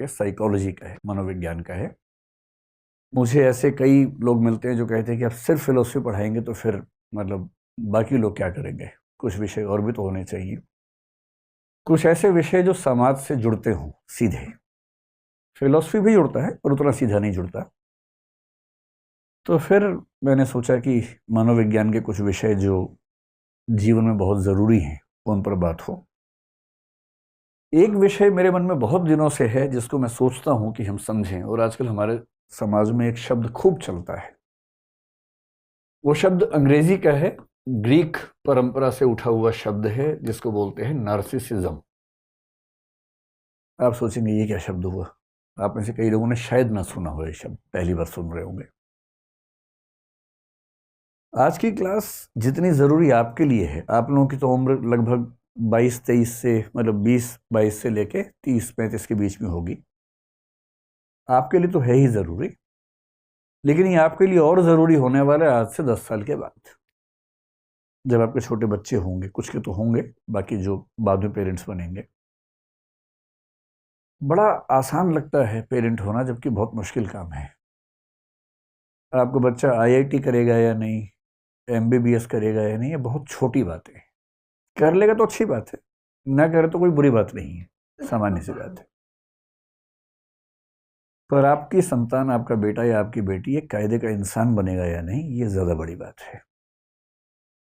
Psychology का है, मनोविज्ञान का है। मुझे ऐसे कई लोग मिलते हैं जो कहते हैं कि आप सिर्फ फिलोसफी पढ़ाएंगे तो फिर मतलब बाकी लोग क्या करेंगे, कुछ विषय और भी तो होने चाहिए, कुछ ऐसे विषय जो समाज से जुड़ते हों सीधे। फिलोसफी भी जुड़ता है पर उतना सीधा नहीं जुड़ता। तो फिर मैंने सोचा कि मनोविज्ञान के कुछ विषय जो जीवन में बहुत ज़रूरी हैं उन पर बात हो। एक विषय मेरे मन में बहुत दिनों से है जिसको मैं सोचता हूं कि हम समझें, और आजकल हमारे समाज में एक शब्द खूब चलता है। वो शब्द अंग्रेजी का है, ग्रीक परंपरा से उठा हुआ शब्द है जिसको बोलते हैं नार्सिसिज्म। आप सोचेंगे ये क्या शब्द हुआ। आप में से कई लोगों ने शायद ना सुना हो, ये शब्द पहली बार सुन रहे होंगे। आज की क्लास जितनी ज़रूरी आपके लिए है, आप लोगों की तो उम्र लगभग 22-23 से मतलब 20-22 से लेके 30-35 के बीच में होगी। आपके लिए तो है ही ज़रूरी, लेकिन ये आपके लिए और ज़रूरी होने वाला है आज से 10 साल के बाद, जब आपके छोटे बच्चे होंगे। कुछ के तो होंगे, बाकी जो बाद में पेरेंट्स बनेंगे। बड़ा आसान लगता है पेरेंट होना, जबकि बहुत मुश्किल काम है। आपका बच्चा आईआईटी करेगा या नहीं, एमबीबीएस करेगा या नहीं, ये बहुत छोटी बात है। कर लेगा तो अच्छी बात है, ना करे तो कोई बुरी बात नहीं है, सामान्य सी बात है। पर आपकी संतान, आपका बेटा या आपकी बेटी एक कायदे का इंसान बनेगा या नहीं, ये ज़्यादा बड़ी बात है।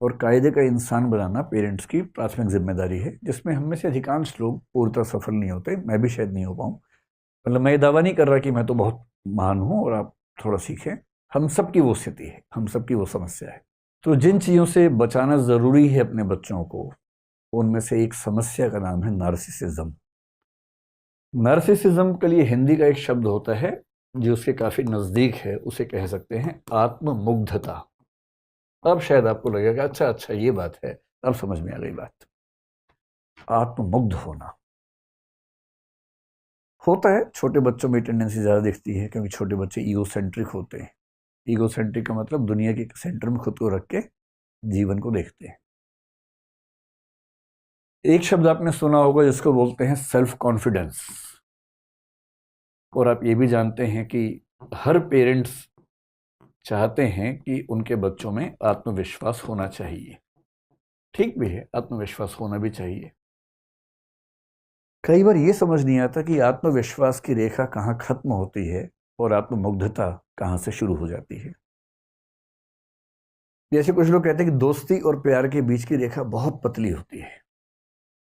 और कायदे का इंसान बनाना पेरेंट्स की प्राथमिक जिम्मेदारी है, जिसमें हम में से अधिकांश लोग पूर्णतः सफल नहीं होते। मैं भी शायद नहीं हो पाऊँ। मतलब मैं ये दावा नहीं कर रहा कि मैं तो बहुत महान हूँ और आप थोड़ा सीखें। हम सब की वो स्थिति है, हम सब की वो समस्या है। तो जिन चीज़ों से बचाना ज़रूरी है अपने बच्चों को, उनमें से एक समस्या का नाम है नार्सिसिज्म। नार्सिसिज्म के लिए हिंदी का एक शब्द होता है जो उसके काफ़ी नज़दीक है, उसे कह सकते हैं आत्ममुग्धता। अब शायद आपको लगेगा अच्छा अच्छा ये बात है, अब समझ में आ गई बात। आत्ममुग्ध होना होता है, छोटे बच्चों में टेंडेंसी ज़्यादा दिखती है क्योंकि छोटे बच्चे ईगोसेंट्रिक होते हैं। ईगोसेंट्रिक का मतलब दुनिया के सेंटर में खुद को रख के जीवन को देखते हैं। एक शब्द आपने सुना होगा जिसको बोलते हैं सेल्फ कॉन्फिडेंस। और आप ये भी जानते हैं कि हर पेरेंट्स चाहते हैं कि उनके बच्चों में आत्मविश्वास होना चाहिए। ठीक भी है, आत्मविश्वास होना भी चाहिए। कई बार ये समझ नहीं आता कि आत्मविश्वास की रेखा कहाँ खत्म होती है और आत्ममुग्धता कहाँ से शुरू हो जाती है। जैसे कुछ लोग कहते हैं कि दोस्ती और प्यार के बीच की रेखा बहुत पतली होती है,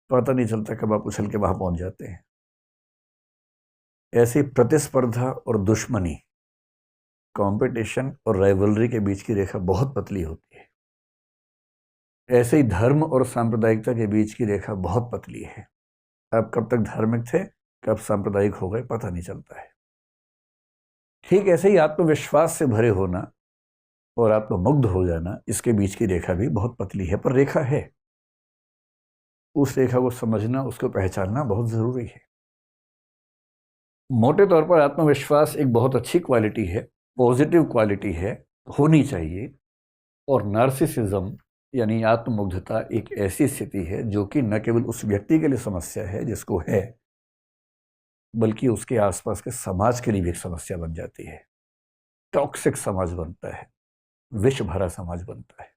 पता नहीं चलता कब आप उछल के वहां पहुंच जाते हैं। ऐसी प्रतिस्पर्धा और दुश्मनी, कंपटीशन और राइवलरी के बीच की रेखा बहुत पतली होती है। ऐसे ही धर्म और सांप्रदायिकता के बीच की रेखा बहुत पतली है। आप कब तक धार्मिक थे, कब सांप्रदायिक हो गए, पता नहीं चलता है। ठीक ऐसे ही आत्मविश्वास से भरे होना और आत्ममुग्ध हो जाना, इसके बीच की रेखा भी बहुत पतली है, पर रेखा है। उस रेखा को समझना, उसको पहचानना बहुत जरूरी है। मोटे तौर पर आत्मविश्वास एक बहुत अच्छी क्वालिटी है, पॉजिटिव क्वालिटी है, होनी चाहिए। और नार्सिसिज्म यानी आत्ममुग्धता एक ऐसी स्थिति है जो कि न केवल उस व्यक्ति के लिए समस्या है जिसको है, बल्कि उसके आसपास के समाज के लिए भी एक समस्या बन जाती है। टॉक्सिक समाज बनता है, विष भरा समाज बनता है।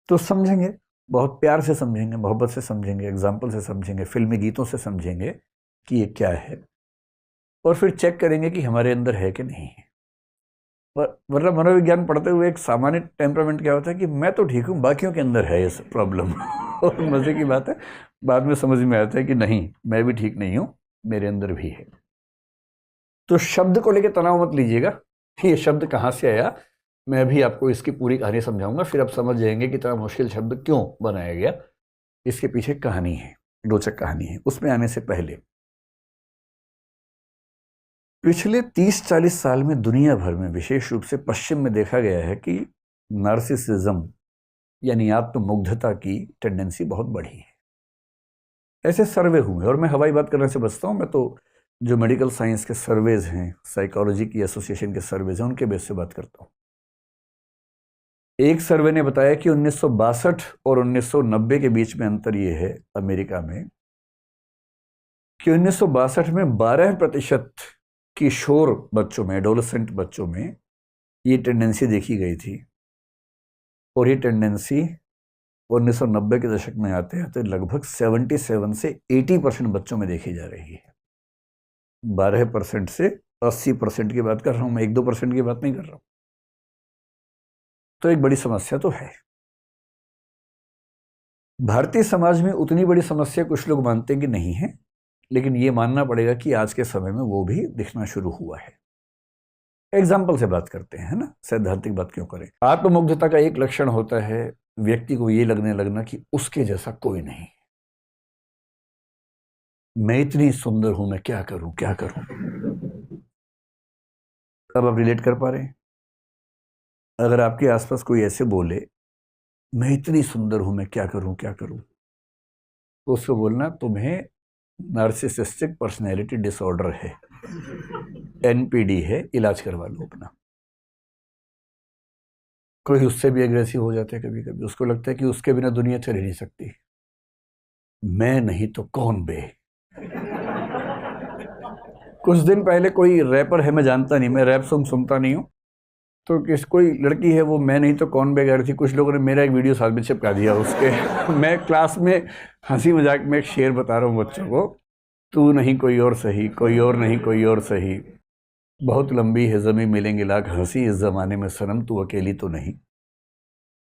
तो समझेंगे, बहुत प्यार से समझेंगे, मोहब्बत से समझेंगे, एग्जाम्पल से समझेंगे, फिल्मी गीतों से समझेंगे कि ये क्या है, और फिर चेक करेंगे कि हमारे अंदर है कि नहीं है। वरना मनोविज्ञान पढ़ते हुए एक सामान्य टेम्परामेंट क्या होता है कि मैं तो ठीक हूँ, बाकियों के अंदर है ये प्रॉब्लम। और मजे की बात है, बाद में समझ में आता है कि नहीं, मैं भी ठीक नहीं हूँ, मेरे अंदर भी है। तो शब्द को लेकर तनाव मत लीजिएगा, ये शब्द कहाँ से आया, मैं भी आपको इसकी पूरी कहानी समझाऊंगा। फिर आप समझ जाएंगे कि इतना मुश्किल शब्द क्यों बनाया गया। इसके पीछे कहानी है, रोचक कहानी है। उसमें आने से पहले पिछले 30-40 साल में दुनिया भर में, विशेष रूप से पश्चिम में, देखा गया है कि नार्सिसिज्म यानी आत्ममुग्धता की टेंडेंसी बहुत बढ़ी है। ऐसे सर्वे हुए, और मैं हवाई बात करने से बचता हूँ। मैं तो जो मेडिकल साइंस के सर्वेज हैं, साइकोलॉजी की एसोसिएशन के सर्वेज हैं, उनके बेस से बात करता हूँ। एक सर्वे ने बताया कि 1962 और 1990 के बीच में अंतर ये है अमेरिका में कि 1962 में 12% किशोर बच्चों में, एडोलेसेंट बच्चों में ये टेंडेंसी देखी गई थी, और ये टेंडेंसी 1990 के दशक में आते आते लगभग 77 से 80% बच्चों में देखी जा रही है। 12% से 80% की बात कर रहा हूं मैं, 1-2% की बात नहीं कर रहा हूं। तो एक बड़ी समस्या तो है। भारतीय समाज में उतनी बड़ी समस्या कुछ लोग मानते हैं कि नहीं है, लेकिन ये मानना पड़ेगा कि आज के समय में वो भी दिखना शुरू हुआ है। एग्जाम्पल से बात करते हैं, है ना, सैद्धांतिक बात क्यों करें। आत्ममुग्धता का एक लक्षण होता है व्यक्ति को ये लगने लगना कि उसके जैसा कोई नहीं, मैं इतनी सुंदर हूं, मैं क्या करूं क्या करूं। अब आप रिलेट कर पा रहे हैं? अगर आपके आसपास कोई ऐसे बोले मैं इतनी सुंदर हूं, मैं क्या करूं क्या करूं, तो उसको बोलना तुम्हें नार्सिसिस्टिक पर्सनैलिटी डिसऑर्डर है, एनपीडी है, इलाज करवा लो अपना। कोई उससे भी एग्रेसिव हो जाता है कभी कभी, उसको लगता है कि उसके बिना दुनिया चल ही नहीं सकती, मैं नहीं तो कौन बे। कुछ दिन पहले कोई रैपर है, मैं जानता नहीं, मैं रैप सॉन्ग सुनता नहीं हूँ, तो कोई लड़की है, वो मैं नहीं तो कौन बे गा रही थी। कुछ लोगों ने मेरा एक वीडियो साथ में चिपका दिया उसके। मैं क्लास में हंसी मजाक में एक शेर बता रहा हूँ बच्चों को, तू नहीं कोई और सही, कोई और नहीं कोई और सही, बहुत लंबी है ज़मीं मिलेंगे लाख हंसी इस ज़माने में सनम, तू अकेली तो नहीं।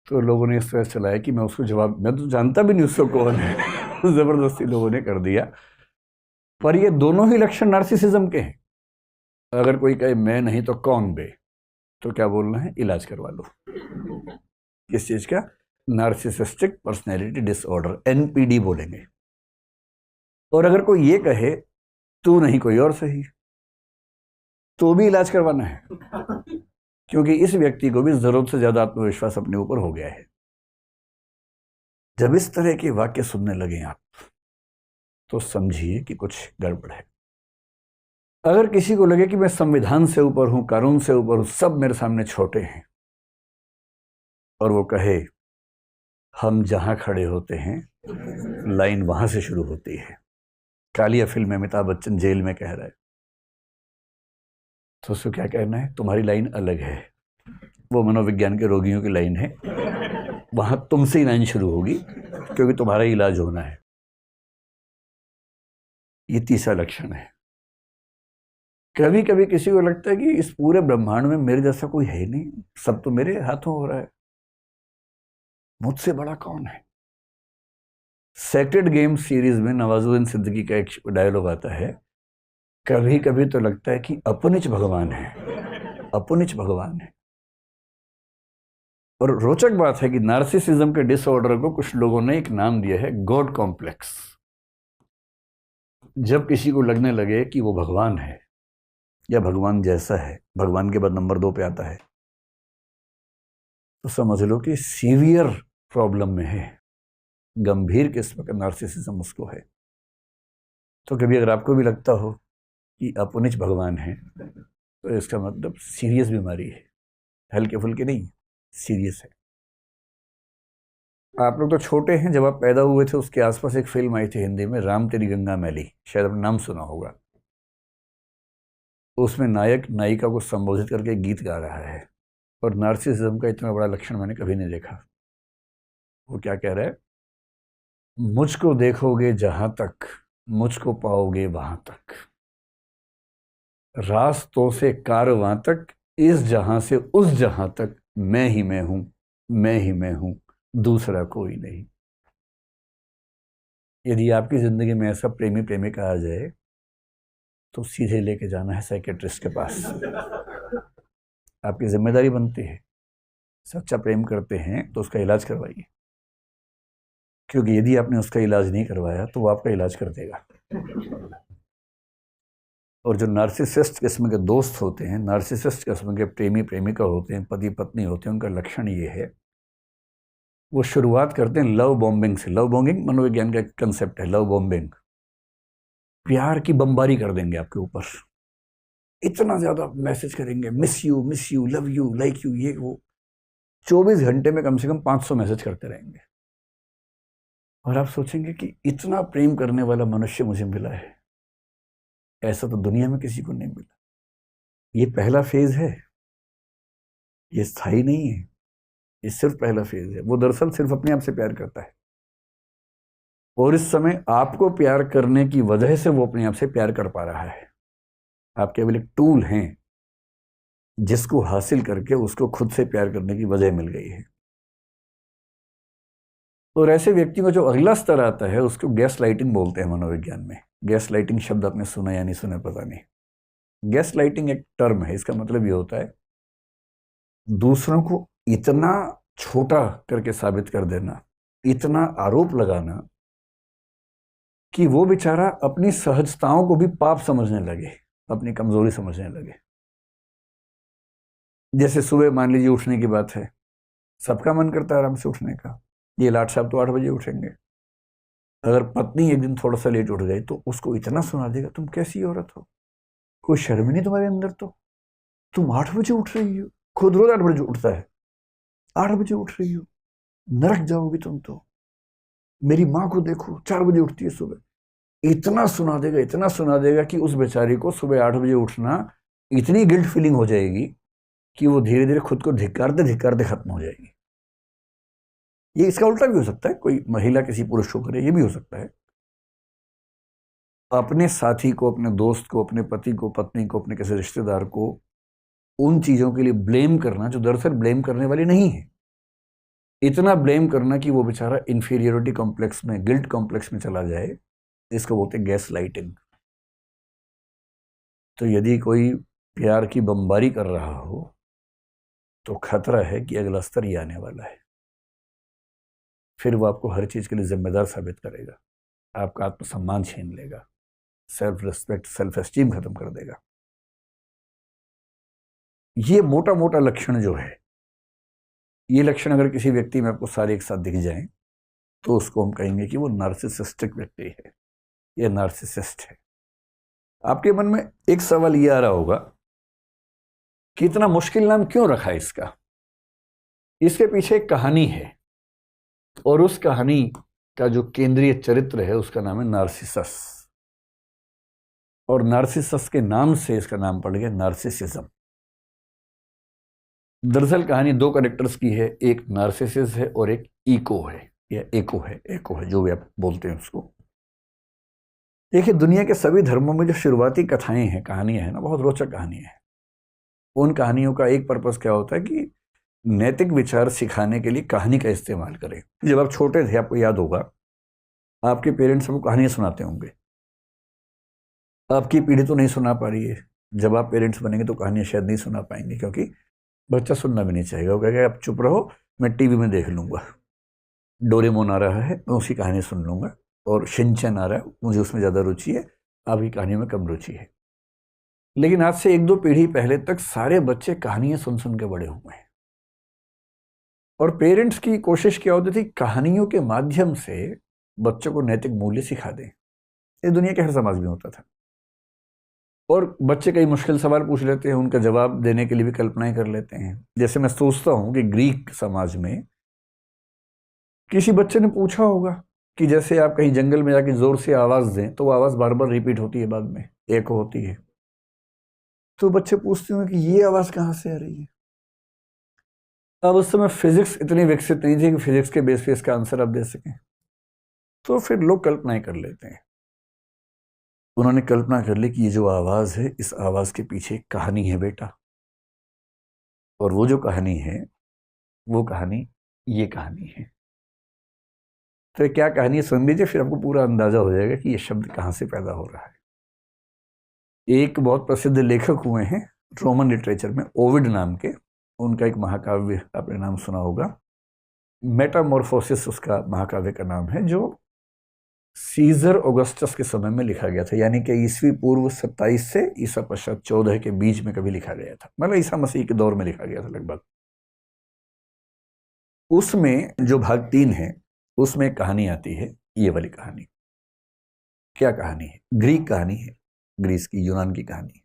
तो लोगों ने इस तरह चलाया कि मैं उसको जवाब, मैं तो जानता भी नहीं उसको कौन है। ज़बरदस्ती लोगों ने कर दिया। पर ये दोनों ही लक्षण नार्सिसिज्म के हैं। अगर कोई कहे मैं नहीं तो कौन बे, तो क्या बोलना है, इलाज करवा लो। किस चीज़ का? नार्सिसिस्टिक पर्सनैलिटी डिसऑर्डर, एनपीडी बोलेंगे। और अगर कोई ये कहे तू नहीं कोई और सही, तो भी इलाज करवाना है, क्योंकि इस व्यक्ति को भी जरूरत से ज्यादा आत्मविश्वास अपने ऊपर हो गया है। जब इस तरह के वाक्य सुनने लगे आप, तो समझिए कि कुछ गड़बड़ है। अगर किसी को लगे कि मैं संविधान से ऊपर हूं, कानून से ऊपर हूं, सब मेरे सामने छोटे हैं, और वो कहे हम जहां खड़े होते हैं लाइन वहां से शुरू होती है, कालिया फिल्म में अमिताभ बच्चन जेल में कह रहा है, तो उसको क्या कहना है, तुम्हारी लाइन अलग है, वो मनोविज्ञान के रोगियों की लाइन है, वहां तुमसे ही लाइन शुरू होगी, क्योंकि तुम्हारा इलाज होना है। ये तीसरा लक्षण है। कभी कभी किसी को लगता है कि इस पूरे ब्रह्मांड में मेरे जैसा कोई है ही नहीं, सब तो मेरे हाथों हो रहा है, मुझसे बड़ा कौन है। सेक्रेड गेम सीरीज में नवाजुद्दीन सिद्दीकी का एक डायलॉग आता है, कभी कभी तो लगता है कि अपनिच भगवान है, अपनिच भगवान है। और रोचक बात है कि नार्सिसिज्म के डिसऑर्डर को कुछ लोगों ने एक नाम दिया है, गॉड कॉम्प्लेक्स। जब किसी को लगने लगे कि वो भगवान है या भगवान जैसा है, भगवान के बाद नंबर 2 पे आता है, तो समझ लो कि सीवियर प्रॉब्लम में है, गंभीर किस्म का नार्सिसिज्म उसको है। तो कभी अगर आपको भी लगता हो कि अपनिच भगवान है, तो इसका मतलब सीरियस बीमारी है, हल्के फुल्के नहीं, सीरियस है। आप लोग तो छोटे हैं, जब आप पैदा हुए थे उसके आसपास एक फिल्म आई थी हिंदी में, राम तेरी गंगा मैली, शायद आपने नाम सुना होगा। उसमें नायक नायिका को संबोधित करके गीत गा रहा है, और नार्सिसिज्म का इतना बड़ा लक्षण मैंने कभी नहीं देखा। वो क्या कह रहा है, मुझको देखोगे जहां तक, मुझको पाओगे वहां तक, रास्तों से कारवां तक, इस जहां से उस जहां तक, मैं ही मैं हूं, मैं ही मैं हूं, दूसरा कोई नहीं। यदि आपकी जिंदगी में ऐसा प्रेमी प्रेमिका आ जाए, तो सीधे लेके जाना है साइकेट्रिस्ट के पास। आपकी जिम्मेदारी बनती है, सच्चा प्रेम करते हैं तो उसका इलाज करवाइए, क्योंकि यदि आपने उसका इलाज नहीं करवाया तो वो आपका इलाज कर देगा। और जो नार्सिसिस्ट किस्म के दोस्त होते हैं, नार्सिसिस्ट किस्म के प्रेमी प्रेमिका होते हैं, पति पत्नी होते हैं, उनका लक्षण ये है, वो शुरुआत करते हैं लव बॉम्बिंग से। लव बॉम्बिंग मनोविज्ञान का एक कंसेप्ट है, लव बॉम्बिंग। प्यार की बमबारी कर देंगे आपके ऊपर, इतना ज्यादा मैसेज करेंगे, miss you, love you, like you, ये वो। 24 घंटे में कम से कम 500 मैसेज करते रहेंगे, और आप सोचेंगे कि इतना प्रेम करने वाला मनुष्य मुझे मिला है। ऐसा तो दुनिया में किसी को नहीं मिला। ये पहला फेज है, ये स्थायी नहीं है, ये सिर्फ पहला फेज है। वो दरअसल सिर्फ अपने आप से प्यार करता है, और इस समय आपको प्यार करने की वजह से वो अपने आप से प्यार कर पा रहा है। आप केवल एक टूल हैं जिसको हासिल करके उसको खुद से प्यार करने की वजह मिल गई है। और ऐसे व्यक्ति को जो अगला स्तर आता है उसको गैस लाइटिंग बोलते हैं मनोविज्ञान में। गैस लाइटिंग शब्द आपने सुना या नहीं सुना पता नहीं। गैस लाइटिंग एक टर्म है, इसका मतलब ये होता है दूसरों को इतना छोटा करके साबित कर देना, इतना आरोप लगाना कि वो बेचारा अपनी सहजताओं को भी पाप समझने लगे, अपनी कमजोरी समझने लगे। जैसे सुबह मान लीजिए उठने की बात है, सबका मन करता है आराम से उठने का। ये लाट साहब तो 8 बजे उठेंगे। अगर पत्नी एक दिन थोड़ा सा लेट उठ गई तो उसको इतना सुना देगा, तुम कैसी औरत हो, कोई शर्म नहीं तुम्हारे अंदर, तो तुम 8 बजे उठ रही हो। खुद रोज 8 बजे उठता है, 8 बजे उठ रही हो, नरक जाओगी तुम तो। मेरी माँ को देखो 4 बजे उठती है सुबह। इतना सुना देगा, इतना सुना देगा कि उस बेचारी को सुबह 8 बजे उठना इतनी गिल्ट फीलिंग हो जाएगी कि वो धीरे धीरे खुद को धिक्कारते धिक्कारते खत्म हो जाएगी। ये इसका उल्टा भी हो सकता है, कोई महिला किसी पुरुष को करे, ये भी हो सकता है। अपने साथी को, अपने दोस्त को, अपने पति को, पत्नी को, अपने किसी रिश्तेदार को उन चीजों के लिए ब्लेम करना जो दरअसल ब्लेम करने वाली नहीं है, इतना ब्लेम करना कि वो बेचारा इंफीरियोरिटी कॉम्प्लेक्स में, गिल्ट कॉम्प्लेक्स में चला जाए, इसको बोलते हैं गैस लाइटिंग। तो यदि कोई प्यार की बमबारी कर रहा हो तो खतरा है कि अगला स्तर ही आने वाला है। फिर वो आपको हर चीज के लिए जिम्मेदार साबित करेगा, आपका आत्मसम्मान छीन लेगा, सेल्फ रिस्पेक्ट, सेल्फ एस्टीम खत्म कर देगा। ये मोटा मोटा लक्षण जो है, ये लक्षण अगर किसी व्यक्ति में आपको सारे एक साथ दिख जाएं तो उसको हम कहेंगे कि वो नार्सिसिस्टिक व्यक्ति है या नार्सिसिस्ट है। आपके मन में एक सवाल ये आ रहा होगा कि इतना मुश्किल नाम क्यों रखा है इसका? इसके पीछे एक कहानी है, और उस कहानी का जो केंद्रीय चरित्र है उसका नाम है नार्सिसस। और नार्सिसस के नाम से इसका नाम पड़ गया नार्सिसिज्म। दरअसल कहानी 2 कैरेक्टर्स की है, एक नार्सिसिस है और एक ईको है, या एको है जो भी आप बोलते हैं उसको। देखिए, दुनिया के सभी धर्मों में जो शुरुआती कथाएं हैं, कहानियां हैं ना, बहुत रोचक कहानियां हैं। उन कहानियों का एक पर्पस क्या होता है कि नैतिक विचार सिखाने के लिए कहानी का इस्तेमाल करें। जब आप छोटे थे, आपको याद होगा, आपके पेरेंट्स आपको कहानियां सुनाते होंगे। आपकी पीढ़ी तो नहीं सुना पा रही है, जब आप पेरेंट्स बनेंगे तो कहानियां शायद नहीं सुना पाएंगे, क्योंकि बच्चा सुनना भी नहीं चाहेगा। वो कहेगा आप चुप रहो, मैं टीवी में देख लूंगा, डोरेमोन आ रहा है मैं उसकी कहानी सुन लूंगा, और शिनचैन आ रहा है मुझे उसमें ज़्यादा रुचि है, आपकी कहानियों में कम रुचि है। लेकिन आज से 1-2 पीढ़ी पहले तक सारे बच्चे कहानियां सुन सुन के बड़े हुए हैं। और पेरेंट्स की कोशिश क्या होती थी, कहानियों के माध्यम से बच्चों को नैतिक मूल्य सिखा दें। ये दुनिया के हर समाज में होता था। और बच्चे कई मुश्किल सवाल पूछ लेते हैं, उनका जवाब देने के लिए भी कल्पनाएं कर लेते हैं। जैसे मैं सोचता हूं कि ग्रीक समाज में किसी बच्चे ने पूछा होगा कि जैसे आप कहीं जंगल में जाके जोर से आवाज दें तो वो आवाज बार बार रिपीट होती है, बाद में एको होती है। तो बच्चे पूछते होंगे कि ये आवाज कहां से आ रही है। अब उस समय फिजिक्स इतनी विकसित नहीं थी कि फिजिक्स के बेस पे इसका आंसर आप दे सकें, तो फिर लोग कल्पनाएं कर लेते हैं। उन्होंने कल्पना कर ली कि ये जो आवाज है, इस आवाज के पीछे एक कहानी है बेटा, और वो जो कहानी है, वो कहानी ये कहानी है। तो क्या कहानी है सुन लीजिए, फिर आपको पूरा अंदाजा हो जाएगा कि ये शब्द कहां से पैदा हो रहा है। एक बहुत प्रसिद्ध लेखक हुए हैं रोमन लिटरेचर में, ओविड नाम के। उनका एक महाकाव्य आपने नाम सुना होगा, मेटामॉर्फोसिस उसका महाकाव्य का नाम है, जो सीजर ऑगस्टस के समय में लिखा गया था, यानी कि ईस्वी पूर्व 27 से ईसा पश्चात 14 के बीच में कभी लिखा गया था, मतलब ईसा मसीह के दौर में लिखा गया था लगभग। उसमें जो भाग 3 है उसमें एक कहानी आती है, ये वाली कहानी। क्या कहानी है? ग्रीक कहानी है, ग्रीस की, यूनान की कहानी।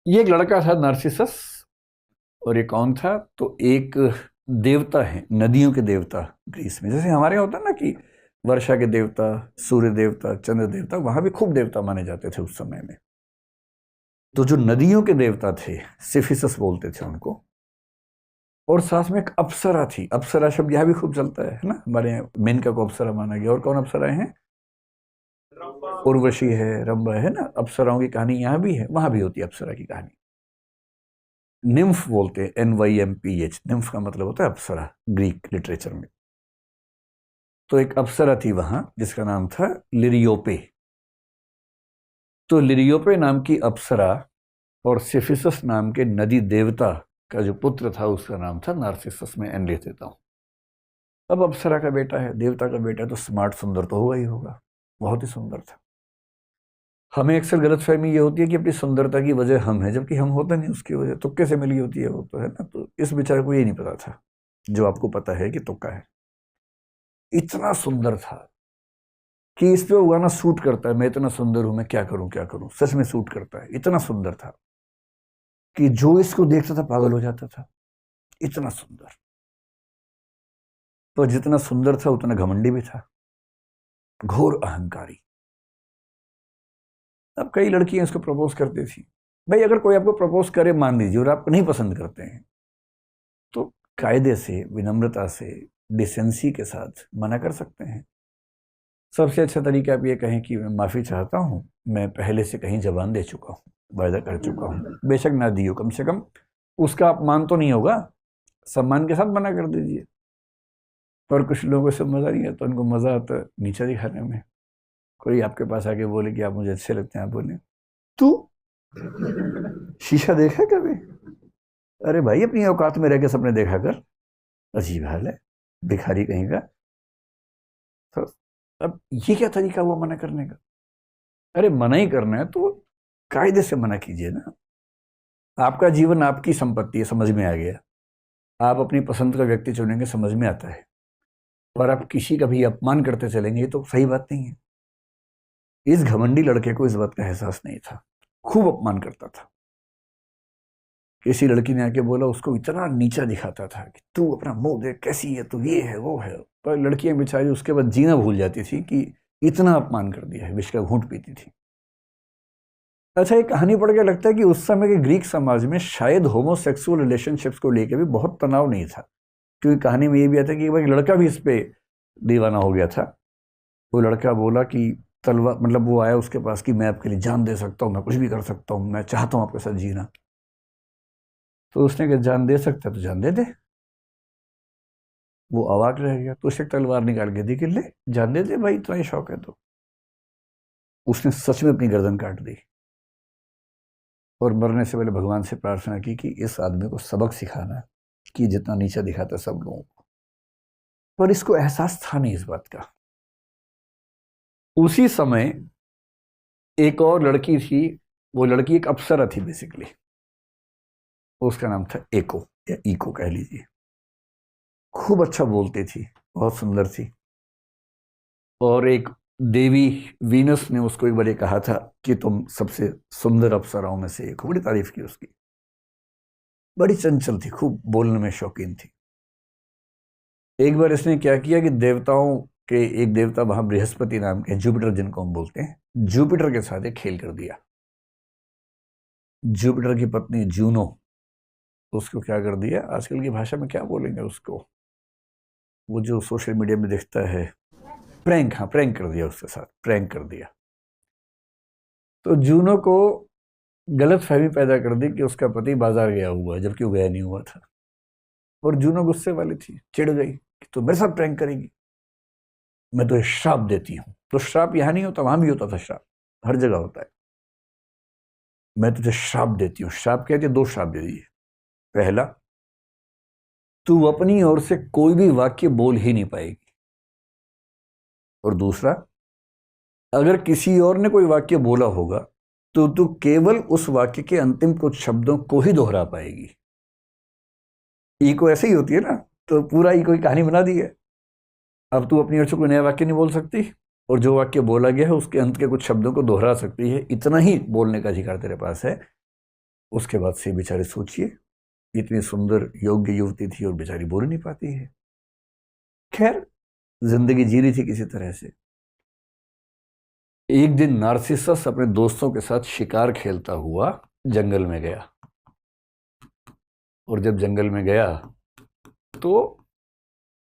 ये एक लड़का था नार्सिसस, और ये कौन था? तो एक देवता है, नदियों के देवता ग्रीस में। जैसे हमारे यहाँ होता है ना कि वर्षा के देवता, सूर्य देवता, चंद्र देवता, वहां भी खूब देवता माने जाते थे उस समय में। तो जो नदियों के देवता थे, सिफिसस बोलते थे उनको, और साथ में एक अप्सरा थी। अप्सरा शब्द यहाँ भी खूब चलता है ना, हमारे यहाँ मेनका को अप्सरा माना गया। और कौन अप्सराएं हैं? उर्वशी है, रंभा है ना। अप्सराओं की कहानी यहाँ भी है, वहां भी होती है अप्सरा की कहानी। निम्फ बोलते हैं, NYMPH। निम्फ का मतलब होता है अप्सरा ग्रीक लिटरेचर में। तो एक अप्सरा थी वहां जिसका नाम था लिरियोपे। तो लिरियोपे नाम की अप्सरा और सिफिसस नाम के नदी देवता का जो पुत्र था उसका नाम था नार्सिसस। में एन लिख देता हूं। अब अप्सरा का बेटा है, देवता का बेटा है, तो स्मार्ट, सुंदर तो होगा ही होगा। बहुत ही सुंदर था। हमें अक्सर गलतफहमी ये होती है कि अपनी सुंदरता की वजह हम है, जबकि हम होता नहीं उसकी वजह। तुक्के से मिली होती है वो, तो है ना। तो इस बेचारे को ये नहीं पता था जो आपको पता है कि तुक्का है। इतना सुंदर था कि इस पे वो गाना सूट करता है, मैं इतना सुंदर हूं, मैं क्या करूं क्या करूं। सच में सूट करता है। इतना सुंदर था कि जो इसको देखता था पागल हो जाता था। इतना सुंदर। तो जितना सुंदर था उतना घमंडी भी था, घोर अहंकारी। अब कई लड़कियां इसको प्रपोज करती थी। भाई अगर कोई आपको प्रपोज करे, मान लीजिए, और आप नहीं पसंद करते हैं, तो कायदे से, विनम्रता से, डिसेंसी के साथ मना कर सकते हैं। सबसे अच्छा तरीका आप ये कहें कि मैं माफ़ी चाहता हूँ, मैं पहले से कहीं जबान दे चुका हूँ, वायदा कर चुका हूँ। बेशक ना दियो, कम से कम उसका अपमान तो नहीं होगा। सम्मान के साथ मना कर दीजिए। पर कुछ लोगों से मज़ा नहीं आता, उनको मज़ा आता है नीचा दिखाने में। कोई आपके पास आके बोले कि आप मुझे अच्छे लगते हैं, आप बोले तू शीशा देखा कभी? अरे भाई अपनी औकात में रह के सपने देखा कर। अजीब हाल है, भिखारी कहीं का। तो अब ये क्या तरीका हुआ मना करने का? अरे मना ही करना है तो कायदे से मना कीजिए ना। आपका जीवन आपकी संपत्ति है, समझ में आ गया। आप अपनी पसंद का व्यक्ति चुनेंगे, समझ में आता है। पर आप किसी का भी अपमान करते चलेंगे, ये तो सही बात नहीं है। इस घमंडी लड़के को इस बात का एहसास नहीं था, खूब अपमान करता था। किसी लड़की ने आके बोला, उसको इतना नीचा दिखाता था कि तू अपना मुंह देख, कैसी है तू, ये है वो है। पर लड़कियां बेचारी उसके बाद जीना भूल जाती थी कि इतना अपमान कर दिया है, विष का घूंट पीती थी। अच्छा, एक कहानी पढ़ के लगता है कि उस समय के ग्रीक समाज में शायद होमोसेक्सुअल रिलेशनशिप्स को लेकर भी बहुत तनाव नहीं था। क्योंकि कहानी में ये भी आता है कि एक लड़का भी इस पे दीवाना हो गया था। वो लड़का बोला कि तलवार, मतलब वो आया उसके पास कि मैं आपके लिए जान दे सकता हूँ, मैं कुछ भी कर सकता हूँ, मैं चाहता हूँ आपके साथ जीना। तो उसने कहा जान दे सकता है तो जान दे दे। वो अवाक रह गया। तो उसने तलवार निकाल के दी कि ले जान दे दे भाई, इतना ही शौक है तो। उसने सच में अपनी गर्दन काट दी और मरने से पहले भगवान से प्रार्थना की कि इस आदमी को सबक सिखाना है कि जितना नीचा दिखाता सब लोगों को। पर इसको एहसास था नहीं इस बात का। उसी समय एक और लड़की थी। वो लड़की एक अप्सरा थी बेसिकली। उसका नाम था एको, या इको कह लीजिए। खूब अच्छा बोलती थी, बहुत सुंदर थी। और एक देवी वीनस ने उसको एक बार ये कहा था कि तुम सबसे सुंदर अप्सराओं में से एक हो। बड़ी तारीफ की उसकी। बड़ी चंचल थी, खूब बोलने में शौकीन थी। एक बार इसने क्या किया कि देवताओं के एक देवता वहां बृहस्पति नाम के, जुपिटर जिनको हम बोलते हैं, जुपिटर के साथ एक खेल कर दिया। जुपिटर की पत्नी जूनो, उसको क्या कर दिया, आजकल की भाषा में क्या बोलेंगे उसको, वो जो सोशल मीडिया में दिखता है, प्रैंक। हाँ, प्रैंक कर दिया उसके साथ, प्रैंक कर दिया। तो जूनो को गलत फहमी पैदा कर दी कि उसका पति बाजार गया हुआ है, जबकि वो गया नहीं हुआ था। और जूनो गुस्से वाली थी, चिढ़ गई कि तू मेरे साथ प्रैंक करेगी, मैं तुझे श्राप देती हूँ। तो श्राप यहाँ नहीं होता, वहां भी होता था श्राप, हर जगह होता है। मैं तुझे श्राप देती हूँ। श्राप कहते, दो श्राप दे दिए। पहला, तू अपनी ओर से कोई भी वाक्य बोल ही नहीं पाएगी। और दूसरा, अगर किसी और ने कोई वाक्य बोला होगा तो तू केवल उस वाक्य के अंतिम कुछ शब्दों को ही दोहरा पाएगी। इको ऐसे ही होती है ना, तो पूरा इको की कहानी बना दी है। अब तू अपनी ओर से कोई नया वाक्य नहीं बोल सकती, और जो वाक्य बोला गया है उसके अंत के कुछ शब्दों को दोहरा सकती है। इतना ही बोलने का अधिकार तेरे पास है। उसके बाद से बेचारे सोचिए, इतनी सुंदर योग्य युवती थी और बेचारी बोल नहीं पाती है। खैर, जिंदगी जी रही थी किसी तरह से। एक दिन नार्सिसस अपने दोस्तों के साथ शिकार खेलता हुआ जंगल में गया, और जब जंगल में गया तो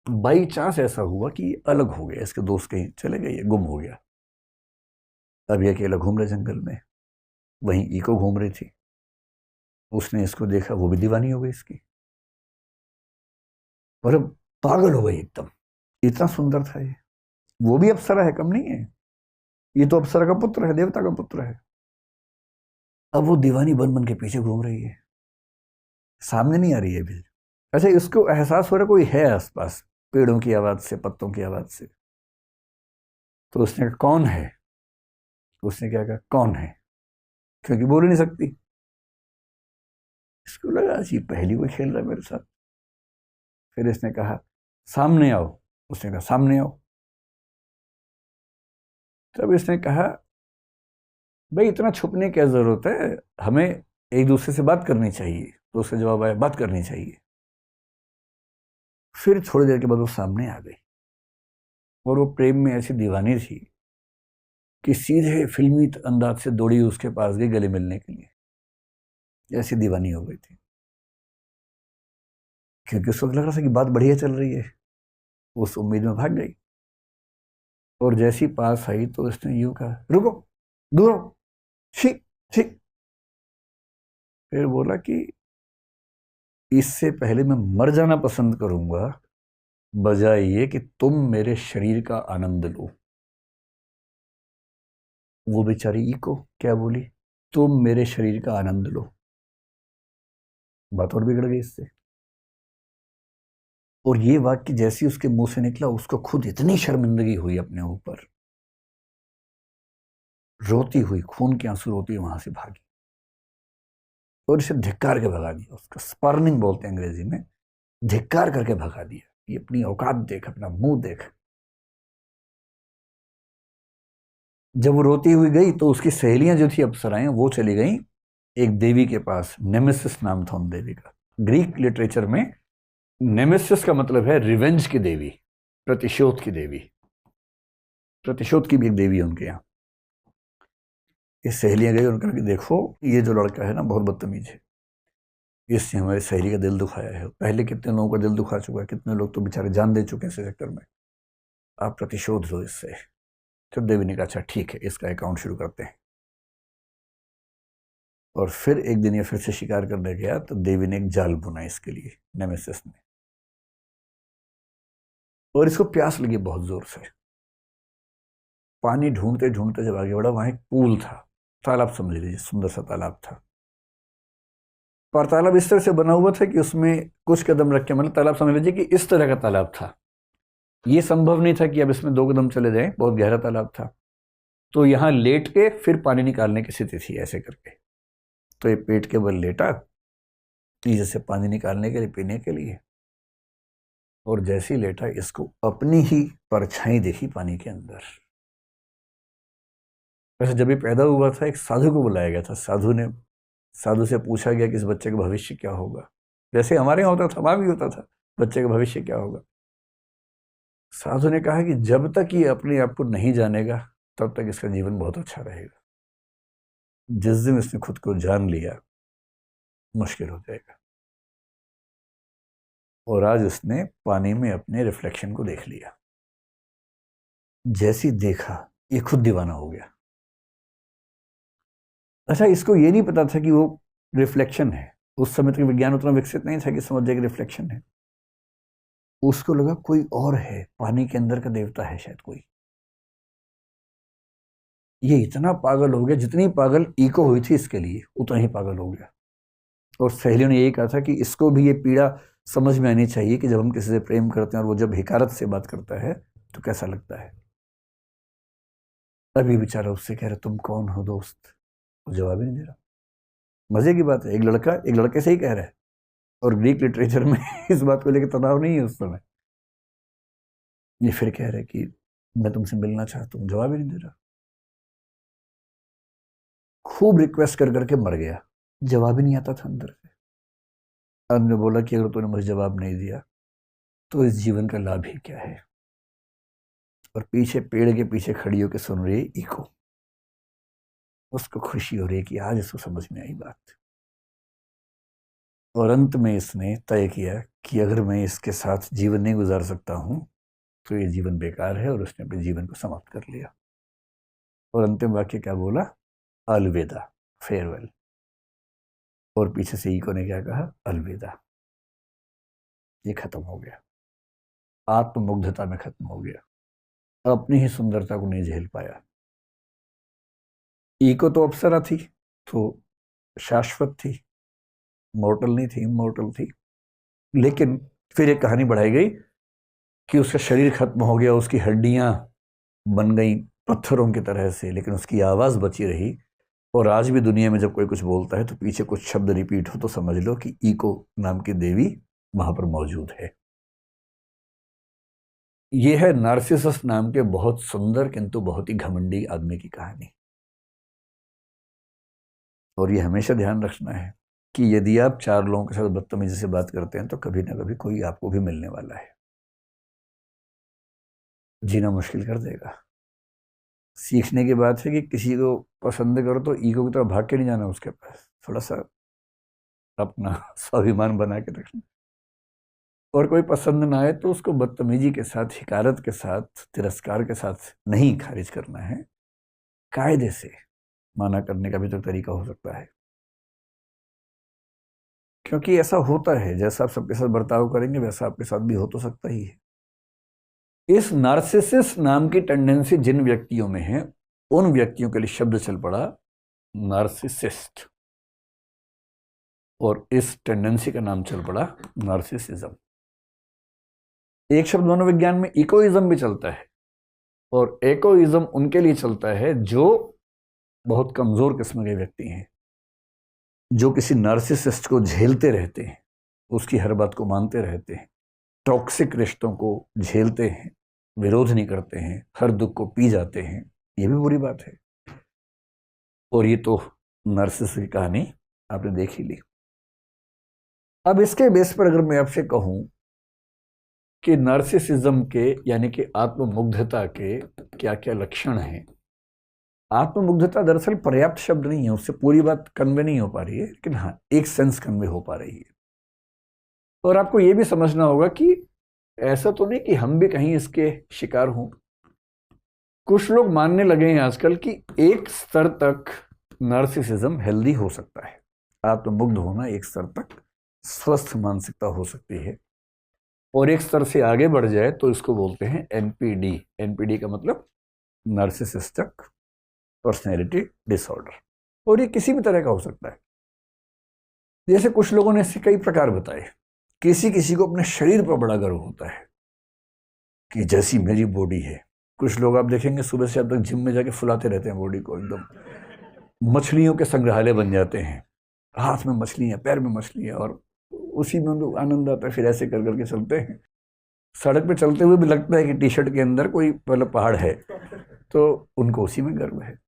बाई चांस ऐसा हुआ कि ये अलग हो गया, इसके दोस्त कहीं चले गए, ये गुम हो गया। अब ये अकेला घूम रहा जंगल में, वहीं इको घूम रही थी। उसने इसको देखा, वो भी दीवानी हो गई इसकी, और अब पागल हो गई एकदम। इतना सुंदर था ये, वो भी अप्सरा है, कम नहीं है, ये तो अप्सरा का पुत्र है, देवता का पुत्र है। अब वो दीवानी बन बन के पीछे घूम रही है, सामने नहीं आ रही है भी। अच्छा, इसको एहसास हो रहा कोई है आसपास, पेड़ों की आवाज से, पत्तों की आवाज से। तो उसने कहा कौन है, उसने क्या कहा कौन है, क्योंकि बोल नहीं सकती। इसको लगा अजीब पहेली कोई खेल रहा है मेरे साथ। फिर इसने कहा सामने आओ, उसने कहा सामने आओ। तब इसने कहा भाई इतना छुपने की क्या जरूरत है, हमें एक दूसरे से बात करनी चाहिए। तो उसका जवाब आया बात करनी चाहिए। फिर थोड़ी देर के बाद वो सामने आ गई, और वो प्रेम में ऐसी दीवानी थी कि सीधे फिल्मी अंदाज से दौड़ी उसके पास गई गले मिलने के लिए। ऐसी दीवानी हो गई थी, क्योंकि उसको लग रहा था कि बात बढ़िया चल रही है। उस उम्मीद में भाग गई, और जैसी पास आई तो उसने यूं कहा रुको, दूर हो, छी छी। फिर बोला कि इससे पहले मैं मर जाना पसंद करूंगा, बजाय ये कि तुम मेरे शरीर का आनंद लो। वो बेचारी इको क्या बोली, तुम मेरे शरीर का आनंद लो। बात और बिगड़ गई इससे। और ये वाक्य जैसी उसके मुंह से निकला, उसको खुद इतनी शर्मिंदगी हुई अपने ऊपर, रोती हुई, खून के आंसू रोती वहां से भागी, और इसे धिक्कार के भगा दिया। उसका स्पर्निंग बोलते हैं अंग्रेजी में, धिक्कार करके भगा दिया। ये अपनी औकात देख, अपना मुंह देख। जब वो रोती हुई गई तो उसकी सहेलियां जो थी अप्सराएं, वो चली गई एक देवी के पास। नेमेसिस नाम था उन देवी का। ग्रीक लिटरेचर में नेमेसिस का मतलब है रिवेंज की देवी, प्रतिशोध की देवी। प्रतिशोध की भी एक देवी है उनके यहाँ। ये सहेलियां गई, उनका कि देखो ये जो लड़का है ना बहुत बदतमीज है, इसने हमारी सहेली का दिल दुखाया है, पहले कितने लोगों का दिल दुखा चुका है, कितने लोग तो बेचारे जान दे चुके हैं इस चक्कर में, आप प्रतिशोध लो इससे। तो देवी ने कहा अच्छा ठीक है, इसका अकाउंट शुरू करते हैं। और फिर एक दिन ये फिर से शिकार करने गया, तो देवी ने एक जाल बुना इसके लिए, नेमेसिस ने। और इसको प्यास लगी बहुत जोर से। पानी ढूंढते ढूंढते जब आगे बढ़ा, वहां एक पूल था, तालाब समझ लीजिए, सुंदर सा तालाब था। पर तालाब इस तरह से बना हुआ था कि उसमें कुछ कदम रख के, मतलब तालाब समझ लीजिए कि इस तरह का तालाब था। ये संभव नहीं था कि अब इसमें 2 कदम चले जाएं, बहुत गहरा तालाब था। तो यहां लेट के फिर पानी निकालने की स्थिति थी, ऐसे करके। तो ये पेट के बल लेटा नीचे से पानी निकालने के लिए, पीने के लिए। और जैसे ही लेटा, इसको अपनी ही परछाई देखी पानी के अंदर। वैसे जब ये पैदा हुआ था, एक साधु को बुलाया गया था। साधु से पूछा गया कि इस बच्चे का भविष्य क्या होगा। जैसे हमारे यहाँ होता था, वहां भी होता था, बच्चे का भविष्य क्या होगा। साधु ने कहा कि जब तक ये अपने आप को नहीं जानेगा, तब तक इसका जीवन बहुत अच्छा रहेगा। जिस दिन इसने खुद को जान लिया, मुश्किल हो जाएगा। और आज उसने पानी में अपने रिफ्लेक्शन को देख लिया। जैसी देखा, ये खुद दीवाना हो गया। अच्छा, इसको ये नहीं पता था कि वो रिफ्लेक्शन है। उस समय तक विज्ञान उतना विकसित नहीं था कि समझ जाए कि रिफ्लेक्शन है। उसको लगा कोई और है, पानी के अंदर का देवता है शायद कोई। ये इतना पागल हो गया, जितनी पागल इको हुई थी इसके लिए, उतना ही पागल हो गया। और सहेलियों ने यही कहा था कि इसको भी ये पीड़ा समझ में आनी चाहिए कि जब हम किसी से प्रेम करते हैं और वो जब हिकारत से बात करता है तो कैसा लगता है। अभी बेचारा उससे कह रहा तुम कौन हो दोस्त, वो जवाब ही नहीं दे रहा। मजे की बात है, एक लड़का एक लड़के से ही कह रहा है, और ग्रीक लिटरेचर में इस बात को लेकर तनाव नहीं है उस समय। ये फिर कह रहे कि मैं तुमसे मिलना चाहता हूँ, जवाब ही नहीं दे रहा। खूब रिक्वेस्ट कर करके मर गया, जवाब ही नहीं आता था अंदर से। अंत में बोला कि अगर तूने मुझे जवाब नहीं दिया तो इस जीवन का लाभ ही क्या है। और पीछे पेड़ के पीछे खड़ी होकर सुन रही है ईको। उसको खुशी हो रही है कि आज इसको समझ में आई बात। और अंत में इसने तय किया कि अगर मैं इसके साथ जीवन नहीं गुजार सकता हूं तो ये जीवन बेकार है, और उसने अपने जीवन को समाप्त कर लिया। और अंतिम वाक्य क्या बोला? अलविदा, फेयरवेल। और पीछे से ईको ने क्या कहा? अलविदा। ये खत्म हो गया, आत्ममुग्धता में खत्म हो गया, अपनी ही सुंदरता को नहीं झेल पाया। ईको तो अप्सरा थी, तो शाश्वत थी, मॉर्टल नहीं थी, इमॉर्टल थी। लेकिन फिर एक कहानी बढ़ाई गई कि उसका शरीर खत्म हो गया, उसकी हड्डियां बन गई पत्थरों की तरह से, लेकिन उसकी आवाज बची रही। और आज भी दुनिया में जब कोई कुछ बोलता है तो पीछे कुछ शब्द रिपीट हो तो समझ लो कि ईको नाम की देवी वहां पर मौजूद है। यह है नार्सिसस नाम के बहुत सुंदर किंतु बहुत ही घमंडी आदमी की कहानी। और ये हमेशा ध्यान रखना है कि यदि आप 4 लोगों के साथ बदतमीजी से बात करते हैं तो कभी ना कभी कोई आपको भी मिलने वाला है, जीना मुश्किल कर देगा। सीखने की बात है कि किसी को पसंद करो तो ईगो की तरफ भाग के नहीं जाना, उसके पास थोड़ा सा अपना स्वाभिमान बना के रखना। और कोई पसंद ना आए तो उसको बदतमीजी के साथ, हिकारत के साथ, तिरस्कार के साथ नहीं खारिज करना है, कायदे से माना करने का भी तो तरीका हो सकता है। क्योंकि ऐसा होता है, जैसा आप सबके साथ बर्ताव करेंगे वैसा आपके साथ भी हो तो सकता ही है। इस नार्सिसिस नाम की टेंडेंसी जिन व्यक्तियों में है उन व्यक्तियों के लिए शब्द चल पड़ा नार्सिसिस्ट, और इस टेंडेंसी का नाम चल पड़ा नार्सिसिज्म। एक शब्द मनोविज्ञान में इकोइज्म भी चलता है, और एकोइज्म उनके लिए चलता है जो बहुत कमजोर किस्म के व्यक्ति हैं, जो किसी नार्सिसिस्ट को झेलते रहते हैं, उसकी हर बात को मानते रहते हैं, टॉक्सिक रिश्तों को झेलते हैं, विरोध नहीं करते हैं, हर दुख को पी जाते हैं। ये भी बुरी बात है। और ये तो नार्सिसिस्ट की कहानी आपने देख ही ली। अब इसके बेस पर अगर मैं आपसे कहूं कि नार्सिसिज्म के यानी कि आत्ममुग्धता के क्या क्या लक्षण हैं। आत्ममुग्धता दरअसल पर्याप्त शब्द नहीं है, उससे पूरी बात कन्वे नहीं हो पा रही है, लेकिन हाँ एक सेंस कन्वे हो पा रही है। और आपको यह भी समझना होगा कि ऐसा तो नहीं कि हम भी कहीं इसके शिकार हों। कुछ लोग मानने लगे हैं आजकल कि एक स्तर तक नार्सिसिज्म हेल्दी हो सकता है, आत्ममुग्ध होना एक स्तर तक स्वस्थ मानसिकता हो सकती है, और एक स्तर से आगे बढ़ जाए तो इसको बोलते हैं एनपीडी। एनपीडी का मतलब नार्सिसिस्टिक पर्सनैलिटी डिसऑर्डर। और ये किसी भी तरह का हो सकता है। जैसे कुछ लोगों ने इसके कई प्रकार बताए। किसी किसी को अपने शरीर पर बड़ा गर्व होता है कि जैसी मेरी बॉडी है। कुछ लोग आप देखेंगे सुबह से अब तक जिम में जाके फुलाते रहते हैं बॉडी को, एकदम मछलियों के संग्रहालय बन जाते हैं, हाथ में मछलियां, पैर में मछलियां, और उसी में उनको आनंद आता है। फिर ऐसे कर करके चलते हैं, सड़क पे चलते हुए भी लगता है कि टी शर्ट के अंदर कोई मतलब पहाड़ है, तो उनको उसी में गर्व है।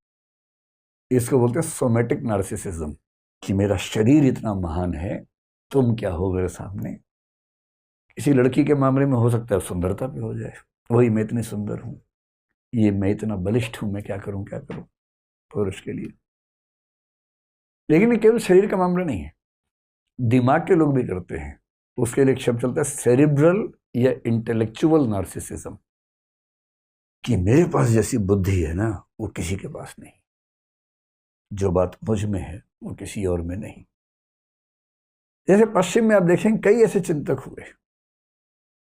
इसको बोलते हैं सोमैटिक नार्सिसिज्म, कि मेरा शरीर इतना महान है, तुम क्या हो मेरे सामने। किसी लड़की के मामले में हो सकता है सुंदरता पे हो जाए, वही मैं इतनी सुंदर हूं, ये मैं इतना बलिष्ठ हूं, मैं क्या करूं पुरुष के लिए। लेकिन ये केवल शरीर का मामला नहीं है, दिमाग के लोग भी करते हैं। उसके लिए एक शब्द चलता है सेरिब्रल या इंटेलेक्चुअल नार्सिसिज्म, कि मेरे पास जैसी बुद्धि है ना वो किसी के पास नहीं, जो बात मुझ में है वो किसी और में नहीं। जैसे पश्चिम में आप देखेंगे कई ऐसे चिंतक हुए।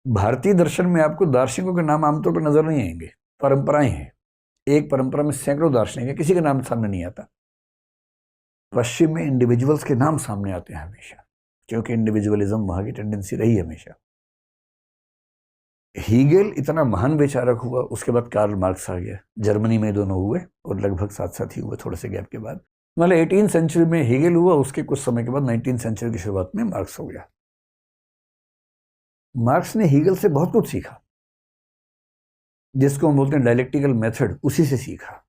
भारतीय दर्शन में आपको दार्शनिकों के नाम आमतौर पर नजर नहीं आएंगे, परंपराएं हैं। एक परंपरा में सैकड़ों दार्शनिक है, किसी का नाम सामने नहीं आता। पश्चिम में इंडिविजुअल्स के नाम सामने आते हैं हमेशा, क्योंकि इंडिविजुअलिज्म वहां की टेंडेंसी रही हमेशा। हीगेल इतना महान विचारक हुआ, उसके बाद कार्ल मार्क्स आ गया। जर्मनी में दोनों हुए और लगभग साथ साथ ही हुए, थोड़े से गैप के बाद। मतलब 18वीं सेंचुरी में हीगेल हुआ, उसके कुछ समय के बाद 19वीं सेंचुरी की शुरुआत में मार्क्स हो गया। मार्क्स ने हीगेल से बहुत कुछ सीखा, जिसको हम बोलते हैं डायलेक्टिकल मेथड, उसी से सीखा।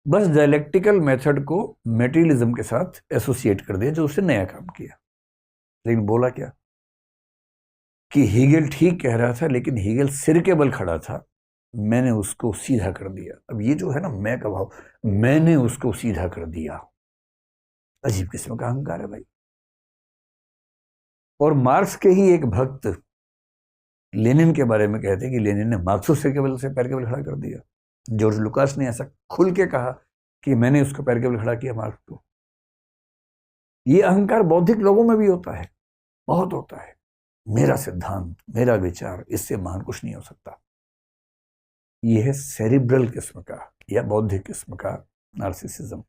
बस डायलेक्टिकल मेथड को मटेरियलिज्म के साथ एसोसिएट कर दिया, जो उसने नया काम किया। लेकिन बोला क्या कि हीगेल ठीक कह रहा था, लेकिन हीगेल सिर के बल खड़ा था, मैंने उसको सीधा कर दिया। अब ये जो है ना मैं का भाव, मैंने उसको सीधा कर दिया, अजीब किस्म का अहंकार है भाई। और मार्क्स के ही एक भक्त लेनिन के बारे में कहते हैं कि लेनिन ने मार्क्स से केवल से पैर केवल खड़ा कर दिया। जॉर्ज लुकास ने ऐसा खुल के कहा कि मैंने उसको पैर केवल खड़ा किया मार्क्स को। ये अहंकार बौद्धिक लोगों में भी होता है, बहुत होता है। मेरा सिद्धांत, मेरा विचार, इससे महान कुछ नहीं हो सकता। यह है सेरिब्रल किस्म का या बौद्धिक किस्म का नार्सिसिज्म।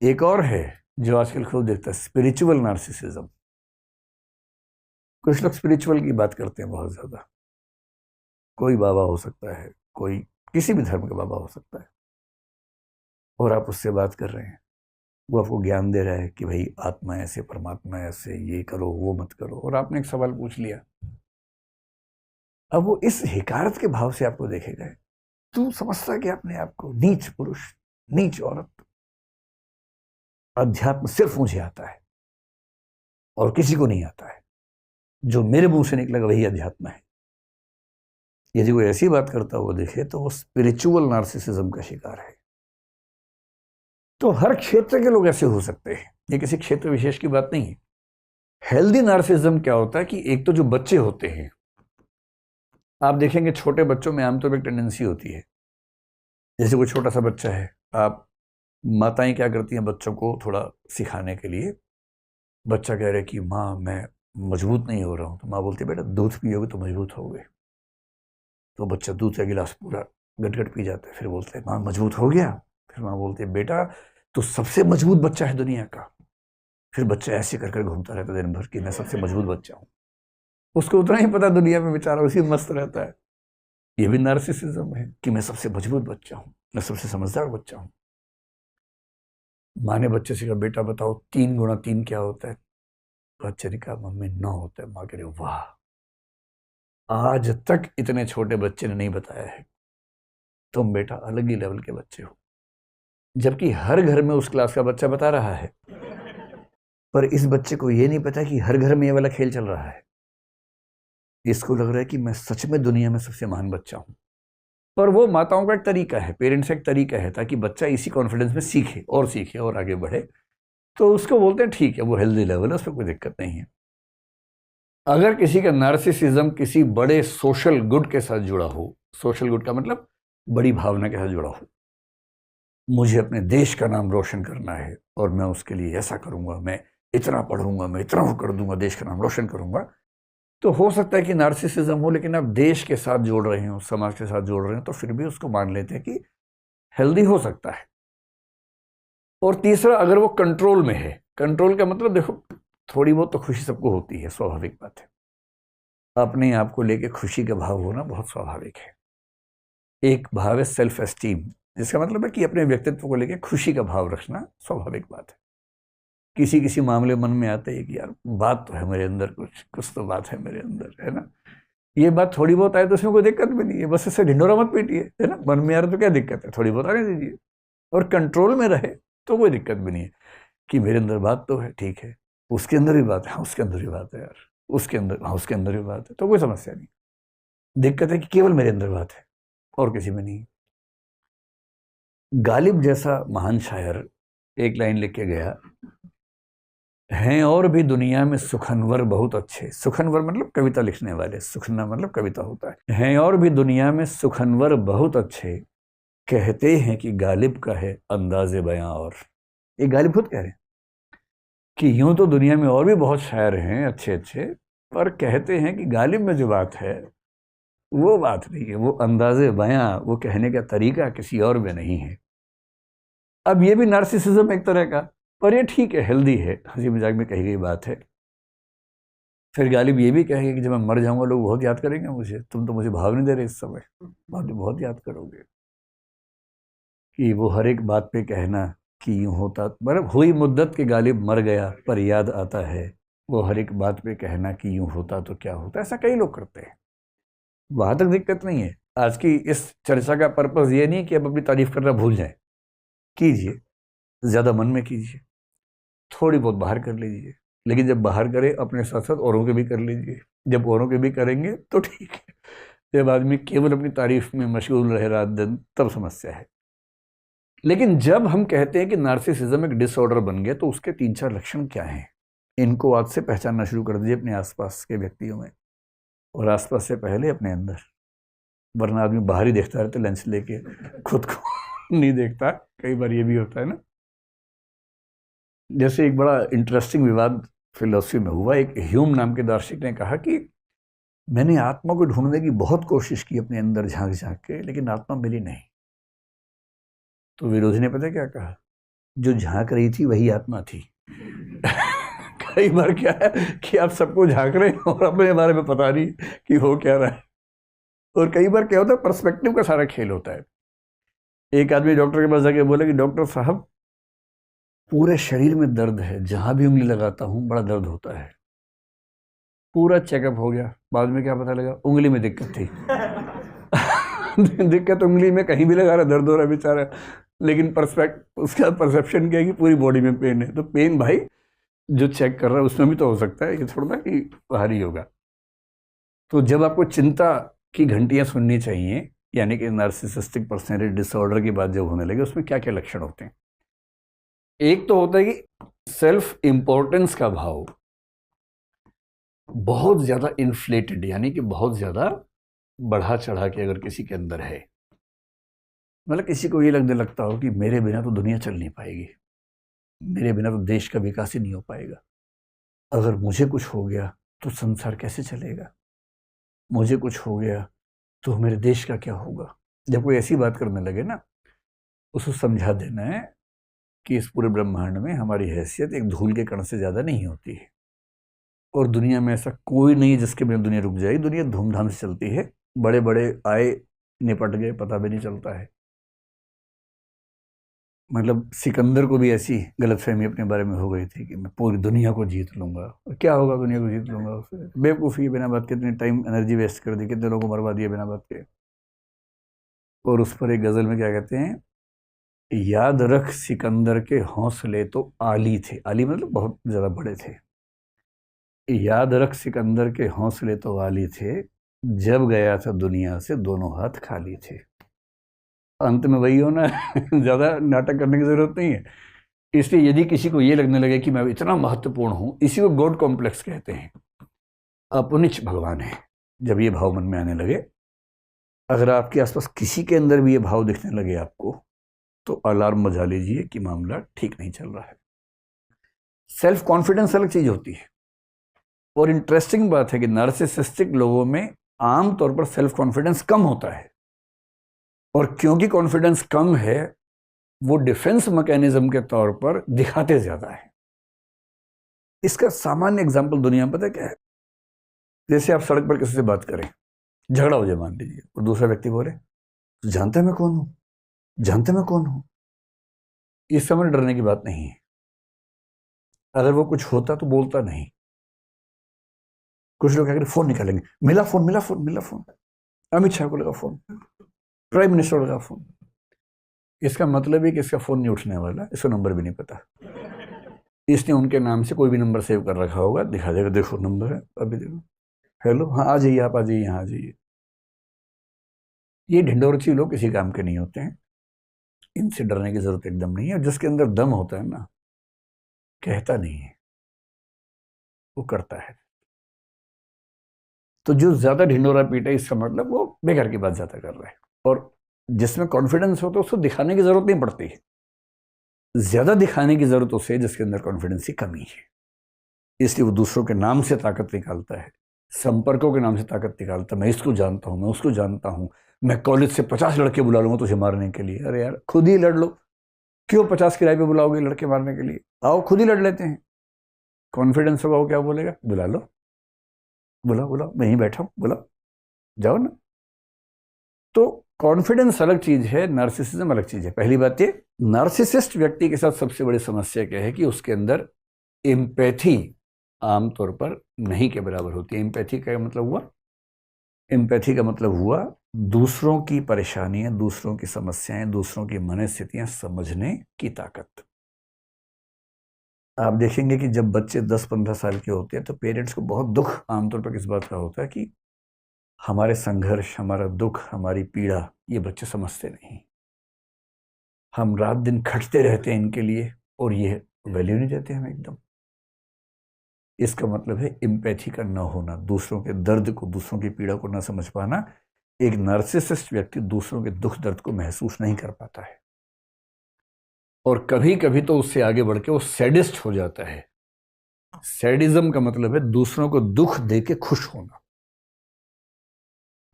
एक और है जो आजकल खूब देखता है, स्पिरिचुअल नार्सिसिज्म। कुछ लोग स्पिरिचुअल की बात करते हैं बहुत ज्यादा। कोई बाबा हो सकता है, कोई किसी भी धर्म का बाबा हो सकता है, और आप उससे बात कर रहे हैं, वो आपको ज्ञान दे रहा है कि भाई आत्मा ऐसे, परमात्मा ऐसे, ये करो वो मत करो, और आपने एक सवाल पूछ लिया। अब वो इस हिकारत के भाव से आपको देखेगा, तू समझता कि अपने आप को नीच पुरुष, नीच औरत, अध्यात्म सिर्फ मुझे आता है और किसी को नहीं आता है, जो मेरे मुंह से निकलेगा वही अध्यात्म है। यदि कोई ऐसी बात करता हुआ देखे तो वो स्पिरिचुअल नार्सिसिज्म का शिकार है। तो हर क्षेत्र के लोग ऐसे हो सकते हैं, ये किसी क्षेत्र विशेष की बात नहीं है। हेल्दी नार्सिसिज्म क्या होता है कि एक तो जो बच्चे होते हैं, आप देखेंगे छोटे बच्चों में आमतौर पर एक टेंडेंसी होती है, जैसे कोई छोटा सा बच्चा है, आप माताएं क्या करती हैं बच्चों को थोड़ा सिखाने के लिए, बच्चा कह रहा है कि माँ मैं मजबूत नहीं हो रहा हूँ, तो माँ बोलती है बेटा दूध पियोगे तो मजबूत होगे। तो बच्चा दूध का गिलास पूरा गटगट पी जाता है, फिर बोलते हैं माँ मजबूत हो गया। फिर माँ बोलती है बेटा तो सबसे मजबूत बच्चा है दुनिया का। फिर बच्चा ऐसे कर कर घूमता रहता है दिन भर कि मैं सबसे मजबूत बच्चा हूँ। उसको उतना ही पता दुनिया में बेचारा उसी में मस्त रहता है। ये भी नार्सिसिज्म है कि मैं सबसे मजबूत बच्चा हूँ, मैं सबसे समझदार बच्चा हूँ। माँ ने बच्चे से कहा बेटा बताओ 3 गुणा 3 क्या होता है? बच्चे ने कहा मम्मी 9 होता है। माँ कह रही वाह, आज तक इतने छोटे बच्चे ने नहीं बताया है, तुम बेटा अलग ही लेवल के बच्चे हो। जबकि हर घर में उस क्लास का बच्चा बता रहा है, पर इस बच्चे को ये नहीं पता कि हर घर में ये वाला खेल चल रहा है। इसको लग रहा है कि मैं सच में दुनिया में सबसे महान बच्चा हूं। पर वो माताओं का एक तरीका है, पेरेंट्स का एक तरीका है, ताकि बच्चा इसी कॉन्फिडेंस में सीखे और आगे बढ़े। तो उसको बोलते हैं ठीक है, वो हेल्दी लेवल है, उसमें कोई दिक्कत नहीं है। अगर किसी का नार्सिसिज्म किसी बड़े सोशल गुड के साथ जुड़ा हो, सोशल गुड का मतलब बड़ी भावना के साथ जुड़ा हो, मुझे अपने देश का नाम रोशन करना है और मैं उसके लिए ऐसा करूंगा, मैं इतना पढ़ूंगा, मैं इतना वो कर दूंगा, देश का नाम रोशन करूंगा, तो हो सकता है कि नार्सिसिज्म हो, लेकिन आप देश के साथ जोड़ रहे हो, समाज के साथ जोड़ रहे हो, तो फिर भी उसको मान लेते हैं कि हेल्दी हो सकता है। और तीसरा, अगर वो कंट्रोल में है, कंट्रोल का मतलब देखो थोड़ी बहुत तो खुशी सबको होती है, स्वाभाविक बात है। अपने आप को लेके खुशी का भाव होना बहुत स्वाभाविक है। एक भाव है सेल्फ एस्टीम, जिसका मतलब है कि अपने व्यक्तित्व को लेके खुशी का भाव रखना स्वाभाविक बात है। किसी किसी मामले मन में आते हैं कि यार बात तो है मेरे अंदर, कुछ कुछ तो बात है मेरे अंदर, है ना। ये बात थोड़ी बहुत आए तो उसमें कोई दिक्कत भी नहीं है, बस इससे ढिंडोरा मत पीटिए, है ना। मन में आ रहा तो क्या दिक्कत है, थोड़ी बहुत आने दीजिए, और कंट्रोल में रहे तो कोई दिक्कत भी नहीं है कि मेरे अंदर बात तो है, ठीक है, उसके अंदर भी बात है, हाँ उसके अंदर भी बात है यार, उसके अंदर, हाँ उसके अंदर भी बात है, तो कोई समस्या नहीं। दिक्कत है कि केवल मेरे अंदर बात है और किसी में नहीं। गालिब जैसा महान शायर एक लाइन लिख के गया, हैं और भी दुनिया में सुखनवर बहुत अच्छे। सुखनवर मतलब कविता लिखने वाले, सुखना मतलब कविता होता है। हैं और भी दुनिया में सुखनवर बहुत अच्छे, कहते हैं कि गालिब का है अंदाजे बयां। और ये गालिब खुद कह रहे हैं कि यूं तो दुनिया में और भी बहुत शायर हैं अच्छे अच्छे, पर कहते हैं कि गालिब में जो बात है वो बात नहीं है, वो अंदाजे बयां, वो कहने का तरीका किसी और में नहीं है। अब ये भी नार्सिसिज्म एक तरह का, पर ये ठीक है, हेल्दी है, हंसी मजाक में कही गई बात है। फिर गालिब ये भी कहेंगे कि जब मैं मर जाऊंगा लोग बहुत याद करेंगे मुझे, तुम तो मुझे भाव नहीं दे रहे इस समय, बाद में बहुत याद करोगे। कि वो हर एक बात पे कहना कि यूं होता, मतलब हुई मुद्दत के गालिब मर गया पर याद आता है, वो हर एक बात पे कहना कि यूं होता तो क्या होता। ऐसा कई लोग करते हैं, वहां तक दिक्कत नहीं है। आज की इस चर्चा का पर्पज ये नहीं कि अब अपनी तारीफ करना भूल जाए, कीजिए, ज्यादा मन में कीजिए, थोड़ी बहुत बाहर कर लीजिए, लेकिन जब बाहर करें अपने साथ साथ औरों के भी कर लीजिए। जब औरों के भी करेंगे तो ठीक है, जब आदमी केवल अपनी तारीफ में मशगूल रहे रात दिन, तब समस्या है। लेकिन जब हम कहते हैं कि नार्सिसिज्म एक डिसऑर्डर बन गया, तो उसके 3-4 लक्षण क्या हैं, इनको आज से पहचानना शुरू कर दीजिए अपने आसपास के व्यक्तियों में, और आसपास से पहले अपने अंदर। वरना आदमी बाहर ही देखता रहता है लंच लेके, खुद को नहीं देखता। कई बार ये भी होता है ना। जैसे एक बड़ा इंटरेस्टिंग विवाद फिलोसफी में हुआ। एक ह्यूम नाम के दार्शनिक ने कहा कि मैंने आत्मा को ढूंढने की बहुत कोशिश की अपने अंदर झांक झांक के, लेकिन आत्मा मिली नहीं। तो विरोधी ने पता क्या कहा, जो झांक रही थी वही आत्मा थी। कई बार क्या है कि आप सबको झांक रहे हैं और अपने बारे में पता नहीं कि हो क्या रहा है। और कई बार क्या होता है, पर्सपेक्टिव का सारा खेल होता है। एक आदमी डॉक्टर के पास जाके बोला कि डॉक्टर साहब, पूरे शरीर में दर्द है, जहां भी उंगली लगाता हूं बड़ा दर्द होता है। पूरा चेकअप हो गया, बाद में क्या पता लगा, उंगली में दिक्कत थी। दिक्कत उंगली में, कहीं भी लगा रहा दर्द हो रहा है बेचारा, लेकिन उसका परसेप्शन क्या है कि पूरी बॉडी में पेन है। तो पेन भाई जो चेक कर रहा है उसमें भी तो हो सकता है, ये थोड़ा ना कि बाहर ही होगा। तो जब आपको चिंता की घंटियां सुननी चाहिए, यानी कि नार्सिसिस्टिक पर्सनैलिटी डिसऑर्डर की बात जब होने लगे, उसमें क्या क्या लक्षण होते हैं। एक तो होता है कि सेल्फ इंपॉर्टेंस का भाव बहुत ज्यादा इन्फ्लेटेड, यानी कि बहुत ज्यादा बढ़ा चढ़ा के अगर किसी के अंदर है, मतलब किसी को ये लगने लगता हो कि मेरे बिना तो दुनिया चल नहीं पाएगी, मेरे बिना तो देश का विकास ही नहीं हो पाएगा, अगर मुझे कुछ हो गया तो संसार कैसे चलेगा, मुझे कुछ हो गया तो मेरे देश का क्या होगा। जब कोई ऐसी बात करने लगे ना, उसको समझा देना है कि इस पूरे ब्रह्मांड में हमारी हैसियत एक धूल के कण से ज़्यादा नहीं होती है, और दुनिया में ऐसा कोई नहीं है जिसके बिना दुनिया रुक जाएगी। दुनिया धूमधाम से चलती है, बड़े बड़े आए निपट गए, पता भी नहीं चलता है। मतलब सिकंदर को भी ऐसी गलतफहमी अपने बारे में हो गई थी कि मैं पूरी दुनिया को जीत लूंगा। और क्या होगा, दुनिया को जीत लूंगा, उससे बेवकूफ़ी, बिना बात के इतनी टाइम एनर्जी वेस्ट कर दी, कितने लोगों को मरवा दिया बिना बात के। और उस पर एक गज़ल में क्या कहते हैं, याद रख सिकंदर के हौसले तो आली थे। आली मतलब बहुत ज़्यादा बड़े थे। याद रख सिकंदर के हौसले तो आली थे, जब गया था दुनिया से दोनों हाथ खाली थे। अंत में वही होना है। ज़्यादा नाटक करने की ज़रूरत नहीं है। इसलिए यदि किसी को ये लगने लगे कि मैं इतना महत्वपूर्ण हूं, इसी को गॉड कॉम्प्लेक्स कहते हैं, अपनिच भगवान है। जब ये भाव मन में आने लगे, अगर आपके आसपास किसी के अंदर भी ये भाव दिखने लगे आपको, तो अलार्म बजा लीजिए कि मामला ठीक नहीं चल रहा है। सेल्फ कॉन्फिडेंस अलग चीज होती है। और इंटरेस्टिंग बात है कि नार्सिसिस्टिक लोगों में आमतौर पर सेल्फ कॉन्फिडेंस कम होता है, और क्योंकि कॉन्फिडेंस कम है, वो डिफेंस मैकेनिज्म के तौर पर दिखाते ज्यादा है। इसका सामान्य एग्जाम्पल दुनिया में पता है क्या है? जैसे आप सड़क पर किसी से बात करें, झगड़ा हो जाए मान लीजिए, और दूसरा व्यक्ति बोले तो जानते मैं कौन हूं, जानते मैं कौन हूं। इस समय डरने की बात नहीं है। अगर वो कुछ होता तो बोलता नहीं। कुछ लोग क्या करें, फोन निकालेंगे, मिला फोन, मिला फोन, मिला फोन, अमित शाह को लगा फोन, प्राइम मिनिस्टर को लगा फोन। इसका मतलब है कि इसका फोन नहीं उठने वाला, इसको नंबर भी नहीं पता। इसने उनके नाम से कोई भी नंबर सेव कर रखा होगा, दिखा देगा, देखो नंबर है, अभी देखो, हेलो, हाँ आ जाइए, आप आ जाइए, यहाँ आ जाइए। ये ढिंडोरची लोग किसी काम के नहीं होते हैं, इनसे डरने की जरूरत एकदम नहीं है। जिसके अंदर दम होता है ना, कहता नहीं है, वो करता है। तो जो ज्यादा ढिंडोरा पीटा है, इसका मतलब वो बेकार की बात ज्यादा कर रहा है। और जिसमें कॉन्फिडेंस हो तो उसको दिखाने की जरूरत नहीं पड़ती है। ज्यादा दिखाने की जरूरत उसे जिसके अंदर कॉन्फिडेंस की कमी है। इसलिए वो दूसरों के नाम से ताकत निकालता है, संपर्कों के नाम से ताकत निकालता है। मैं इसको जानता हूं, मैं उसको जानता हूं, मैं कॉलेज से 50 लड़के बुला लूंगा तुझे मारने के लिए। अरे यार, खुद ही लड़ लो। क्यों 50 किराए पे बुलाओगे लड़के मारने के लिए? आओ खुद ही लड़ लेते हैं। कॉन्फिडेंस होगा, वो क्या बोलेगा, बुला लो, बुलाओ बुलाओ, मैं ही बैठा हूं, बुलाओ, जाओ ना। तो कॉन्फिडेंस अलग चीज है, नार्सिसिज्म अलग चीज है। पहली बात ये, नार्सिसिस्ट व्यक्ति के साथ सबसे बड़ी समस्या क्या है कि उसके अंदर एम्पैथी आमतौर पर नहीं के बराबर होती है। एम्पैथी का मतलब हुआ, एम्पैथी का मतलब हुआ दूसरों की परेशानियां, दूसरों की समस्याएं, दूसरों की मनस्थितियां समझने की ताकत। आप देखेंगे कि जब बच्चे 10-15 साल के होते हैं तो पेरेंट्स को बहुत दुख आमतौर पर किस बात का होता है कि हमारे संघर्ष, हमारा दुख, हमारी पीड़ा ये बच्चे समझते नहीं। हम रात दिन खटते रहते हैं इनके लिए और ये वैल्यू नहीं देते हमें एकदम। इसका मतलब है एम्पैथी का न होना, दूसरों के दर्द को, दूसरों की पीड़ा को न समझ पाना। एक नार्सिसिस्ट व्यक्ति दूसरों के दुख दर्द को महसूस नहीं कर पाता है और कभी कभी तो उससे आगे बढ़ के वो सैडिस्ट हो जाता है। सैडिज्म का मतलब है दूसरों को दुख दे के खुश होना।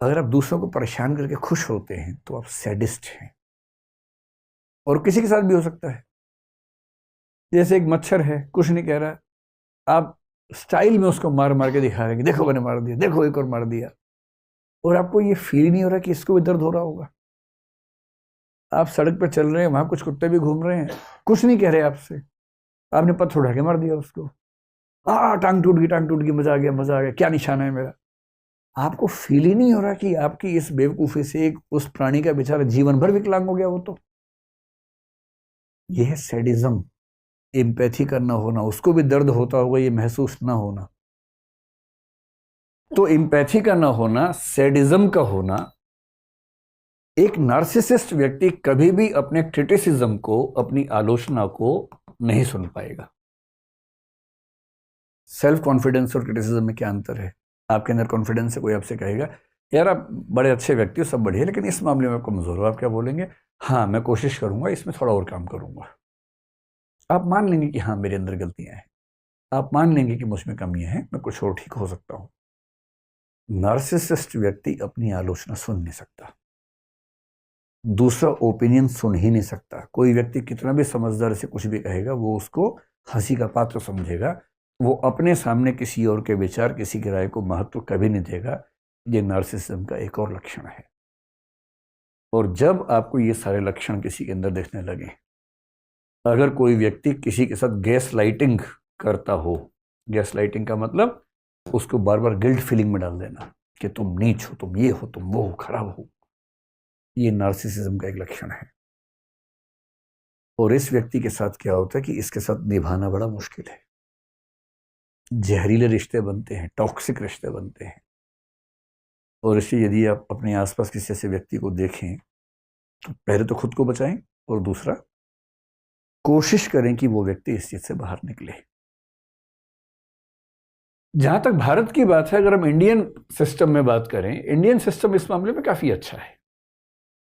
अगर आप दूसरों को परेशान करके खुश होते हैं तो आप सैडिस्ट हैं। और किसी के साथ भी हो सकता है। जैसे एक मच्छर है, कुछ नहीं कह रहा, आप स्टाइल में उसको मार मार के दिखा रहे हैं कि देखो मैंने मार दिया, देखो एक और मार दिया, और आपको ये फील नहीं हो रहा कि इसको भी दर्द हो रहा होगा। आप सड़क पर चल रहे हैं, वहां कुछ कुत्ते भी घूम रहे हैं, कुछ नहीं कह रहे आपसे, आपने पत्थर उठा के मार दिया उसको। टांग टूट गई, टांग टूट गई, मजा आ गया, मजा आ गया, क्या निशाना है मेरा। आपको फील ही नहीं हो रहा कि आपकी इस बेवकूफी से एक उस प्राणी का बेचारा जीवन भर विकलांग हो गया वो। तो यह है सैडिज्म, एम्पैथी करना होना, उसको भी दर्द होता होगा ये महसूस ना होना। तो एम्पैथी का ना होना, सैडिज्म का होना। एक नार्सिसिस्ट व्यक्ति कभी भी अपने क्रिटिसिज्म को, अपनी आलोचना को नहीं सुन पाएगा। सेल्फ कॉन्फिडेंस और क्रिटिसिज्म में क्या अंतर है? आपके अंदर कॉन्फिडेंस है, कोई आपसे कहेगा यार आप बड़े अच्छे व्यक्ति हो, सब बढ़िया, लेकिन इस मामले में कमजोर हो, आप क्या बोलेंगे? हाँ मैं कोशिश करूंगा, इसमें थोड़ा और काम करूंगा। आप मान लेंगे कि हाँ मेरे अंदर गलतियां हैं, आप मान लेंगे कि मुझ में कमियां हैं, मैं कुछ और ठीक हो सकता हूं। नार्सिसिस्ट व्यक्ति अपनी आलोचना सुन नहीं सकता, दूसरा ओपिनियन सुन ही नहीं सकता। कोई व्यक्ति कितना भी समझदार से कुछ भी कहेगा वो उसको हंसी का पात्र समझेगा, वो अपने सामने किसी और के विचार, किसी की राय को महत्व कभी नहीं देगा। ये नार्सिसिज्म का एक और लक्षण है। और जब आपको ये सारे लक्षण किसी के अंदर दिखने लगे, अगर कोई व्यक्ति किसी के साथ गैस लाइटिंग करता हो, गैस लाइटिंग का मतलब उसको बार बार गिल्ट फीलिंग में डाल देना कि तुम नीच हो, तुम ये हो, तुम वो हो, खराब हो, ये नार्सिसिज्म का एक लक्षण है। और इस व्यक्ति के साथ क्या होता है कि इसके साथ निभाना बड़ा मुश्किल है। जहरीले रिश्ते बनते हैं, टॉक्सिक रिश्ते बनते हैं। और इसलिए यदि आप अपने आसपास किसी ऐसे व्यक्ति को देखें तो पहले तो खुद को बचाएं और दूसरा कोशिश करें कि वो व्यक्ति इस चीज से बाहर निकले। जहां तक भारत की बात है, अगर हम इंडियन सिस्टम में बात करें, इंडियन सिस्टम इस मामले में काफी अच्छा है।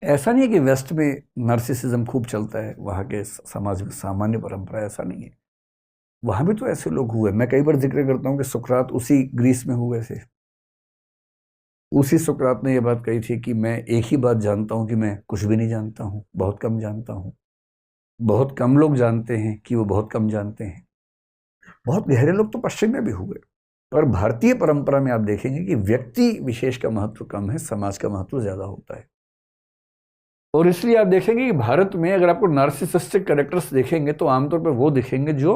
ऐसा नहीं है कि वेस्ट में नार्सिसिज्म खूब चलता है, वहां के समाज में सामान्य परंपरा, ऐसा नहीं है। वहां भी तो ऐसे लोग हुए। मैं कई बार जिक्र करता हूं कि सुकरात उसी ग्रीस में हुए थे। उसी सुकरात ने यह बात कही थी कि मैं एक ही बात जानता हूं कि मैं कुछ भी नहीं जानता हूं, बहुत कम जानता हूं। बहुत कम लोग जानते हैं कि वो बहुत कम जानते हैं। बहुत गहरे लोग तो पश्चिम में भी हुए। पर भारतीय परंपरा में आप देखेंगे कि व्यक्ति विशेष का महत्व कम है, समाज का महत्व ज्यादा होता है। और इसलिए आप देखेंगे कि भारत में अगर आपको नार्सिसिस्टिक कैरेक्टर्स देखेंगे तो आमतौर पर वो दिखेंगे जो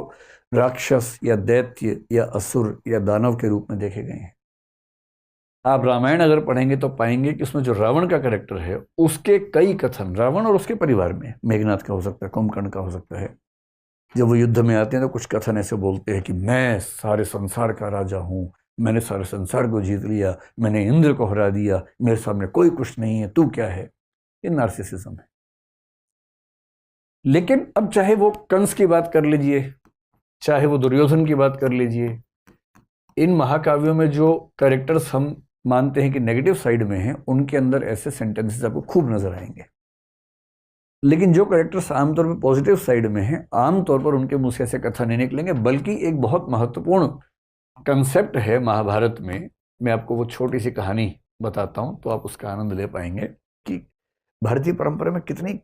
राक्षस या दैत्य या असुर या दानव के रूप में देखे गए हैं। आप रामायण अगर पढ़ेंगे तो पाएंगे कि उसमें जो रावण का कैरेक्टर है उसके कई कथन, रावण और उसके परिवार में, मेघनाथ का हो सकता है, कुंभकर्ण का हो सकता है, जब वो युद्ध में आते हैं तो कुछ कथन ऐसे बोलते हैं कि मैं सारे संसार का राजा हूं, मैंने सारे संसार को जीत लिया, मैंने इंद्र को हरा दिया, मेरे सामने कोई कुछ नहीं है, तू क्या है। ये नार्सिसिज्म है। लेकिन अब चाहे वो कंस की बात कर लीजिए, चाहे वो दुर्योधन की बात कर लीजिए, इन महाकाव्यों में जो कैरेक्टर्स हम मानते हैं कि नेगेटिव साइड में हैं, उनके अंदर ऐसे सेंटेंसेस आपको खूब नजर आएंगे। लेकिन जो कैरेक्टर्स आमतौर पर पॉजिटिव साइड में हैं, आमतौर पर उनके मुंह से ऐसे कथा नहीं निकलेंगे। बल्कि एक बहुत महत्वपूर्ण कंसेप्ट है महाभारत में, मैं आपको वो छोटी सी कहानी बताता हूं तो आप उसका आनंद ले पाएंगे कि भारतीय परंपरा में कितनी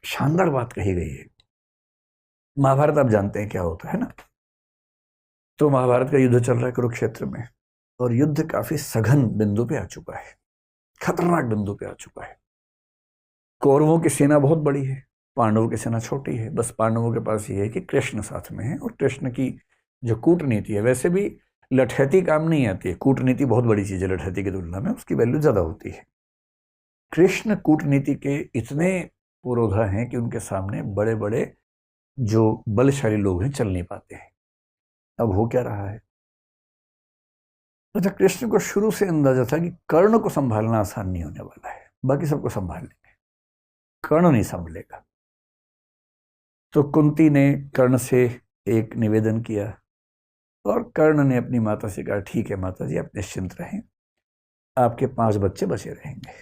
शानदार बात कही गई है। महाभारत आप जानते हैं क्या होता है ना। तो महाभारत का युद्ध चल रहा है कुरुक्षेत्र में, और युद्ध काफी सघन बिंदु पे आ चुका है, खतरनाक बिंदु पे आ चुका है। कौरवों की सेना बहुत बड़ी है, पांडवों की सेना छोटी है। बस पांडवों के पास ये है कि कृष्ण साथ में है, और कृष्ण की जो कूटनीति है, वैसे भी लठैती काम नहीं आती है, कूटनीति बहुत बड़ी चीज है, लठैती की तुलना में उसकी वैल्यू ज्यादा होती है। कृष्ण कूटनीति के इतने पुरोधा हैं कि उनके सामने बड़े बड़े जो बलशाली लोग हैं चल नहीं पाते हैं। अब हो क्या रहा है, अच्छा, कृष्ण को शुरू से अंदाजा था कि कर्ण को संभालना आसान नहीं होने वाला है, बाकी सबको संभाल लेंगे, कर्ण नहीं संभलेगा। तो कुंती ने कर्ण से एक निवेदन किया और कर्ण ने अपनी माता से कहा, ठीक है माता जी, आप निश्चिंत रहें, आपके 5 बच्चे बचे रहेंगे,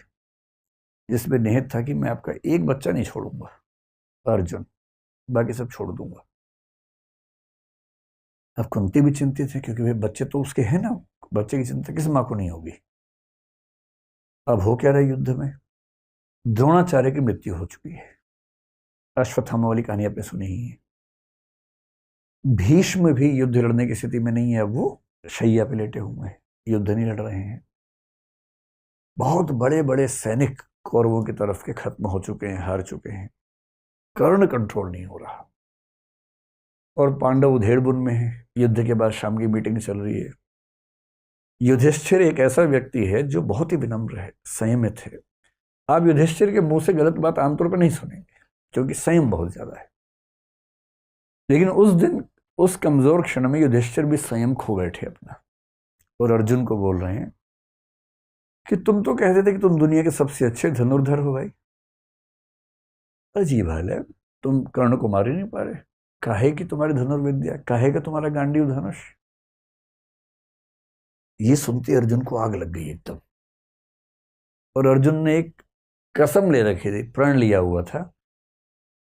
जिसमें निहित था कि मैं आपका एक बच्चा नहीं छोड़ूंगा, अर्जुन, बाकी सब छोड़ दूंगा। अब कुंती भी चिंतित है, क्योंकि वे बच्चे तो उसके हैं ना, बच्चे की चिंता किस माँ को नहीं होगी। अब हो क्या रहा है युद्ध में, द्रोणाचार्य की मृत्यु हो चुकी है, अश्वत्थामा वाली कहानी आपने सुनी ही है। भीष्म भी युद्ध लड़ने की स्थिति में नहीं है, अब वो शैया पे लेटे हुए हैं, युद्ध नहीं लड़ रहे हैं। बहुत बड़े बड़े सैनिक कौरवों की तरफ के खत्म हो चुके हैं, हार चुके हैं, कर्ण कंट्रोल नहीं हो रहा, और पांडव उधेड़बुन में है। युद्ध के बाद शाम की मीटिंग चल रही है। युधिष्ठिर एक ऐसा व्यक्ति है जो बहुत ही विनम्र है, संयमित है। आप युधिष्ठिर के मुंह से गलत बात आमतौर पर नहीं सुनेंगे, क्योंकि संयम बहुत ज्यादा है। लेकिन उस दिन, उस कमजोर क्षण में युधिष्ठिर भी संयम खो बैठे अपना, और अर्जुन को बोल रहे हैं कि तुम तो कहते थे कि तुम दुनिया के सबसे अच्छे धनुर्धर हो भाई, अजीब हाल है, तुम कर्ण को मार ही नहीं पा रहे, काहे की तुम्हारी धनुर्विद्या, काहे का तुम्हारा गांडीव धनुष। ये सुनते अर्जुन को आग लग गई एकदम, और अर्जुन ने एक कसम ले रखी थी, प्रण लिया हुआ था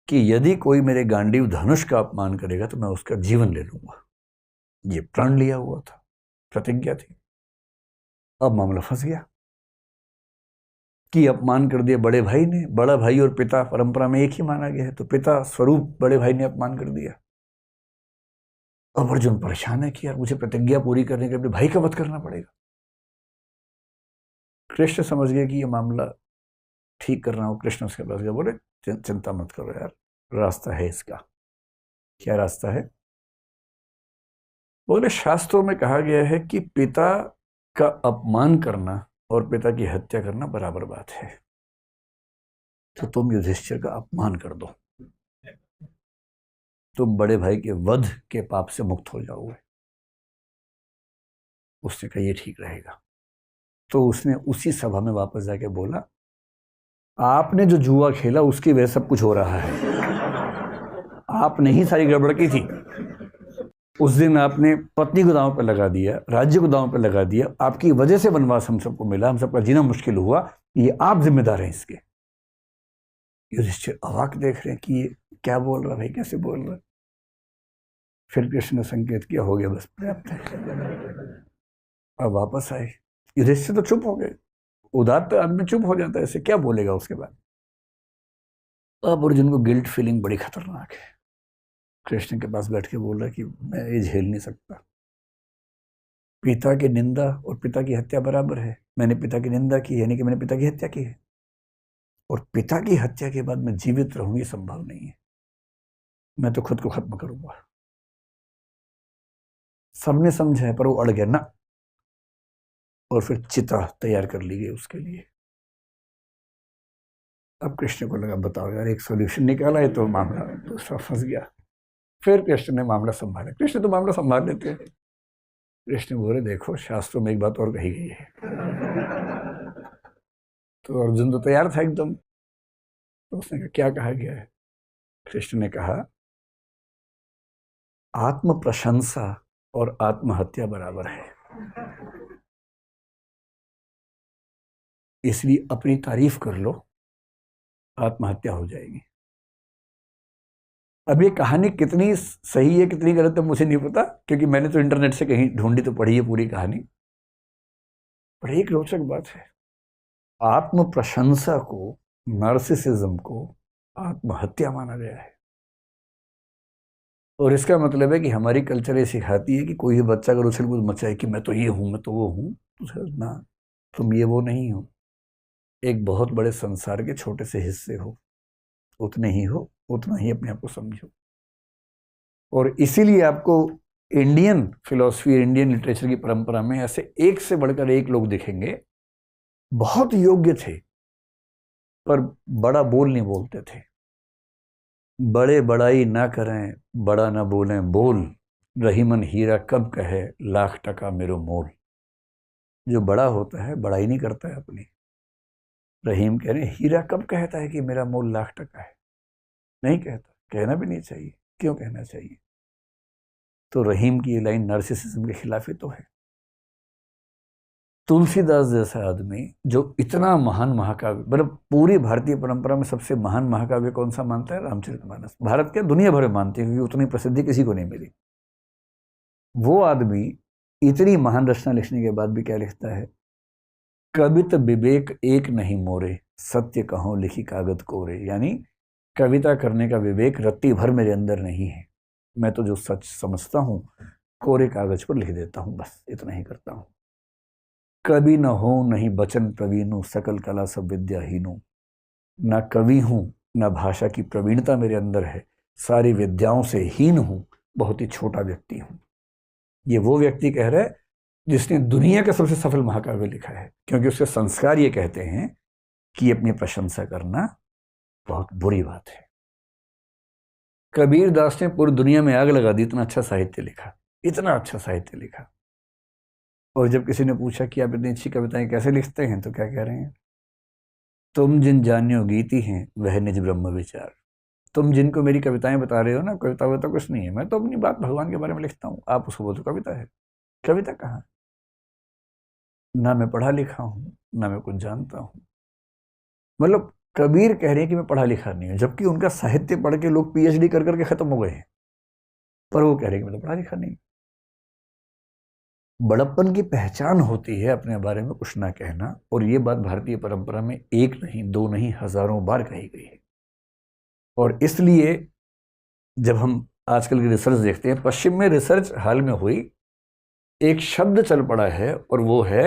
कि यदि कोई मेरे गांडीव धनुष का अपमान करेगा तो मैं उसका जीवन ले लूंगा। ये प्रण लिया हुआ था, प्रतिज्ञा थी। अब मामला फंस गया कि अपमान कर दिया बड़े भाई ने, बड़ा भाई और पिता परंपरा में एक ही माना गया है, तो पिता स्वरूप बड़े भाई ने अपमान कर दिया। अब अर्जुन परेशान है कि यार मुझे प्रतिज्ञा पूरी करने के लिए अपने भाई का वध करना पड़ेगा। कृष्ण समझ गए कि ये मामला ठीक कर रहा हूं। कृष्ण उसके पास गए, बोले चिंता मत करो यार, रास्ता है इसका। क्या रास्ता है? बोले शास्त्रों में कहा गया है कि पिता का अपमान करना और पिता की हत्या करना बराबर बात है, तो तुम युधिष्ठिर का अपमान कर दो, तुम बड़े भाई के वध के पाप से मुक्त हो जाओगे। उसने कहा ये ठीक रहेगा। तो उसने उसी सभा में वापस जाके बोला, आपने जो जुआ खेला उसकी वजह सब कुछ हो रहा है, आपने ही सारी गड़बड़ की थी। उस दिन आपने पत्नी को दांव पर लगा दिया, राज्य को दांव पर लगा दिया, आपकी वजह से वनवास हम सबको मिला, हम सबका जीना मुश्किल हुआ, ये आप जिम्मेदार हैं इसके। युधिष्ठिर अवाक देख रहे हैं कि ये क्या बोल रहा भाई, कैसे बोल रहा। फिर कृष्ण ने संकेत किया, हो गया बस पर्याप्त है। अब वापस आए, युधिष्ठिर तो चुप हो गए, उदार तो आदमी चुप हो जाता है, ऐसे क्या बोलेगा उसके बाद। अब अर्जुन को गिल्ट फीलिंग बड़ी खतरनाक है। कृष्ण के पास बैठ के बोल रहा है कि मैं ये झेल नहीं सकता, पिता की निंदा और पिता की हत्या बराबर है। मैंने पिता की निंदा की, यानी कि मैंने पिता की हत्या की है, और पिता की हत्या के बाद मैं जीवित रहूं ये संभव नहीं है, मैं तो खुद को खत्म करूंगा। सबने समझा है पर वो अड़ गया ना, और फिर चिता तैयार कर ली गई उसके लिए। अब कृष्ण को लगा बताओ यार, एक सॉल्यूशन निकाला है तो मामला दूसरा फंस गया। फिर कृष्ण ने मामला संभाला। कृष्ण तो मामला संभाल लेते हैं। कृष्ण बोले देखो शास्त्रों में एक बात और कही गई है। तो अर्जुन तो तैयार था एकदम। तो उसने कहा क्या कहा गया है? कृष्ण ने कहा आत्म प्रशंसा और आत्महत्या बराबर है, इसलिए अपनी तारीफ कर लो, आत्महत्या हो जाएगी। अब ये कहानी कितनी सही है कितनी गलत है मुझे नहीं पता, क्योंकि मैंने तो इंटरनेट से कहीं ढूंढी तो पढ़ी है पूरी कहानी। पर एक रोचक बात है, आत्म प्रशंसा को, नार्सिसिज्म को आत्महत्या माना गया है। और इसका मतलब है कि हमारी कल्चर ये सिखाती है कि कोई भी बच्चा अगर उछल कूद मचाए कि मैं तो ये हूं, मैं तो वो हूं, तो ना, तुम ये वो नहीं हो, एक बहुत बड़े संसार के छोटे से हिस्से हो, उतने ही हो, उतना ही अपने आप को समझो। और इसीलिए आपको इंडियन फिलॉसफी, इंडियन लिटरेचर की परंपरा में ऐसे एक से बढ़कर एक लोग दिखेंगे, बहुत योग्य थे पर बड़ा बोल नहीं बोलते थे। बड़े बड़ाई ना करें, बड़ा ना बोलें बोल, रही मन हीरा कब कहे, लाख टका मेरो मोल। जो बड़ा होता है बड़ाई नहीं करता है अपनी। रहीम कह रहे हैं हीरा कब कहता है कि मेरा मोल लाख टका है, नहीं कहता, कहना भी नहीं चाहिए। क्यों कहना चाहिए? तो रहीम की ये लाइन नार्सिसिज्म के खिलाफ ही तो है। तुलसीदास जैसा आदमी जो इतना महान महाकाव्य, मतलब पूरी भारतीय परंपरा में सबसे महान महाकाव्य कौन सा मानता है? रामचरितमानस। भारत के दुनिया भर में मानते हैं क्योंकि उतनी प्रसिद्धि किसी को नहीं मिली। वो आदमी इतनी महान रचना लिखने के बाद भी क्या लिखता है? कवित विवेक एक नहीं मोरे, सत्य कहो लिखी कागज कोरे। यानी कविता करने का विवेक रत्ती भर मेरे अंदर नहीं है, मैं तो जो सच समझता हूं कोरे कागज पर लिख देता हूं, बस इतना ही करता हूं। कवि न हो नहीं बचन प्रवीणु, सकल कला सब विद्याहीनु। न कवि हूं न भाषा की प्रवीणता मेरे अंदर है, सारी विद्याओं से हीन हूं, बहुत ही छोटा व्यक्ति हूं। ये वो व्यक्ति कह रहा है जिसने दुनिया का सबसे सफल महाकाव्य लिखा है, क्योंकि उसके संस्कार ये कहते हैं कि अपनी प्रशंसा करना बहुत बुरी बात है। कबीर दास ने पूरी दुनिया में आग लगा दी, इतना अच्छा साहित्य लिखा, इतना अच्छा साहित्य लिखा। और जब किसी ने पूछा कि आप इतनी अच्छी कविताएं कैसे लिखते हैं, तो क्या कह रहे हैं? तुम जिन जान्यो गीति हैं वह निज ब्रह्म विचार। तुम जिनको मेरी कविताएं बता रहे हो ना, कविता वविता कुछ नहीं है, मैं तो अपनी बात भगवान के बारे में लिखता हूँ, आप उसको बोलते कविता है। कविता कहाँ? ना मैं पढ़ा लिखा हूँ ना मैं कुछ जानता हूँ। मतलब कबीर कह रहे हैं कि मैं पढ़ा लिखा नहीं हूं, जबकि उनका साहित्य पढ़ के लोग पीएचडी कर करके खत्म हो गए हैं, पर वो कह रहे हैं कि मैं तो पढ़ा लिखा नहीं। बड़प्पन की पहचान होती है अपने बारे में कुछ ना कहना, और ये बात भारतीय परंपरा में एक नहीं दो नहीं हजारों बार कही गई है। और इसलिए जब हम आजकल की रिसर्च देखते हैं, पश्चिम में रिसर्च हाल में हुई, एक शब्द चल पड़ा है और वो है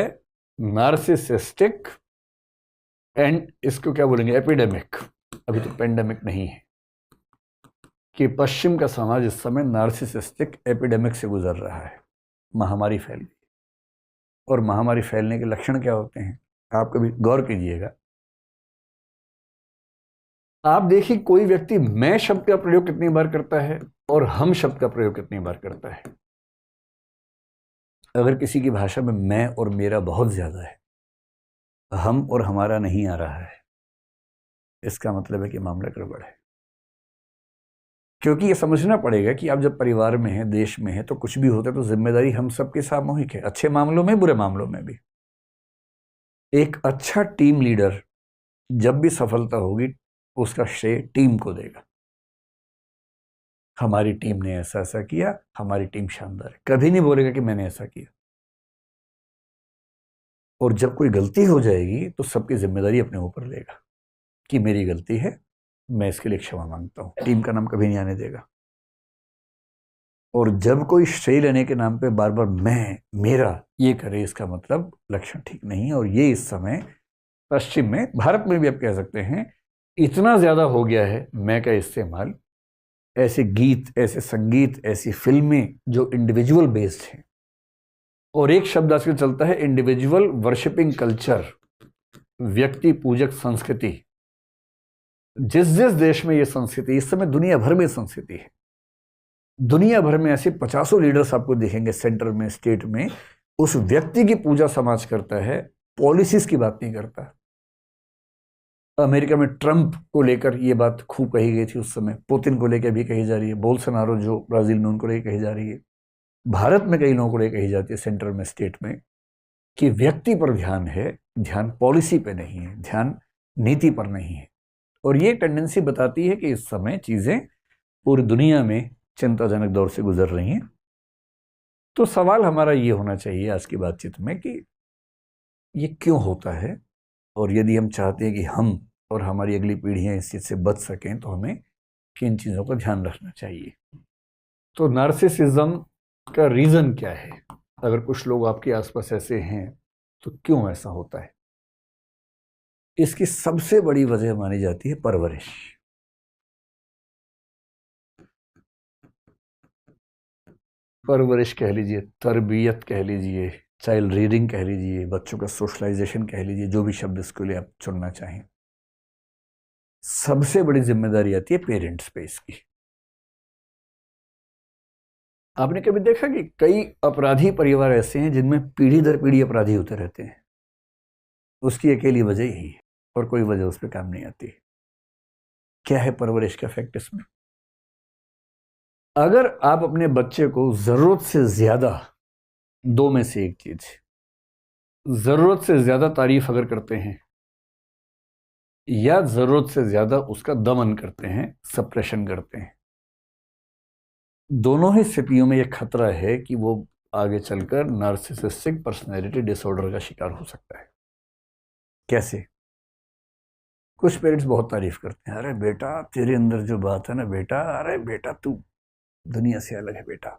नार्सिसिस्टिक एंड इसको क्या बोलेंगे, एपिडेमिक। अभी तो पेंडेमिक नहीं है, कि पश्चिम का समाज इस समय नार्सिसिस्टिक एपिडेमिक से गुजर रहा है। महामारी फैल गई, और महामारी फैलने के लक्षण क्या होते हैं आप कभी गौर कीजिएगा। आप देखिए कोई व्यक्ति मैं शब्द का प्रयोग कितनी बार करता है और हम शब्द का प्रयोग कितनी बार करता है। अगर किसी की भाषा में मैं और मेरा बहुत ज्यादा है, हम और हमारा नहीं आ रहा है, इसका मतलब है कि मामला गड़बड़ है। क्योंकि ये समझना पड़ेगा कि आप जब परिवार में हैं, देश में हैं, तो कुछ भी होता है तो जिम्मेदारी हम सबकी सामूहिक है, अच्छे मामलों में बुरे मामलों में भी। एक अच्छा टीम लीडर जब भी सफलता होगी उसका श्रेय टीम को देगा। हमारी टीम ने ऐसा ऐसा किया, हमारी टीम शानदार है, कभी नहीं बोलेगा कि मैंने ऐसा किया। और जब कोई गलती हो जाएगी तो सबकी जिम्मेदारी अपने ऊपर लेगा कि मेरी गलती है, मैं इसके लिए क्षमा मांगता हूं, टीम का नाम कभी नहीं आने देगा। और जब कोई श्रेय लेने के नाम पे बार बार मैं मेरा ये करे, इसका मतलब लक्षण ठीक नहीं है। और ये इस समय पश्चिम में, भारत में भी आप कह सकते हैं, इतना ज्यादा हो गया है मैं का इस्तेमाल। ऐसे गीत, ऐसे संगीत, ऐसी फिल्में जो इंडिविजुअल बेस्ड हैं, और एक शब्द आजकल चलता है इंडिविजुअल वर्शिपिंग कल्चर, व्यक्ति पूजक संस्कृति। जिस जिस देश में ये संस्कृति, इस समय दुनिया भर में संस्कृति है, दुनिया भर में ऐसे 50 लीडर्स आपको दिखेंगे सेंटर में, स्टेट में, उस व्यक्ति की पूजा समाज करता है, पॉलिसीज की बात नहीं करता। अमेरिका में ट्रंप को लेकर ये बात खूब कही गई थी उस समय, पुतिन को लेकर भी कही जा रही है, बोल्सोनारो जो ब्राजील में, उनको लेकर कही जा रही है, भारत में कई लोगों को लेकर कही जाती है सेंटर में, स्टेट में, कि व्यक्ति पर ध्यान है, ध्यान पॉलिसी पे नहीं है, ध्यान नीति पर नहीं है। और ये टेंडेंसी बताती है कि इस समय चीजें पूरी दुनिया में चिंताजनक दौर से गुजर रही हैं। तो सवाल हमारा ये होना चाहिए आज की बातचीत में कि ये क्यों होता है, और यदि हम चाहते हैं कि हम और हमारी अगली पीढ़ियां इस चीज से बच सकें तो हमें किन चीज़ों का ध्यान रखना चाहिए। तो नार्सिसिज्म का रीज़न क्या है? अगर कुछ लोग आपके आसपास ऐसे हैं तो क्यों ऐसा होता है? इसकी सबसे बड़ी वजह मानी जाती है परवरिश। परवरिश कह लीजिए, तरबियत कह लीजिए, चाइल्ड रीडिंग कह लीजिए, बच्चों का सोशलाइजेशन कह लीजिए, जो भी शब्द इसके लिए आप चुनना चाहें। सबसे बड़ी जिम्मेदारी आती है पेरेंट्स पे इसकी। आपने कभी देखा कि कई अपराधी परिवार ऐसे हैं जिनमें पीढ़ी दर पीढ़ी अपराधी होते रहते हैं? उसकी अकेली वजह यही है, और कोई वजह उस पर काम नहीं आती। क्या है परवरिश का फैक्ट इसमें? अगर आप अपने बच्चे को जरूरत से ज्यादा, दो में से एक चीज, जरूरत से ज्यादा तारीफ अगर करते हैं या जरूरत से ज्यादा उसका दमन करते हैं, सप्रेशन करते हैं, दोनों ही स्थितियों में यह खतरा है कि वो आगे चलकर नार्सिसिस्टिक पर्सनैलिटी डिसऑर्डर का शिकार हो सकता है। कैसे? कुछ पेरेंट्स बहुत तारीफ करते हैं, अरे बेटा तेरे अंदर जो बात है ना बेटा, अरे बेटा तू दुनिया से अलग है बेटा।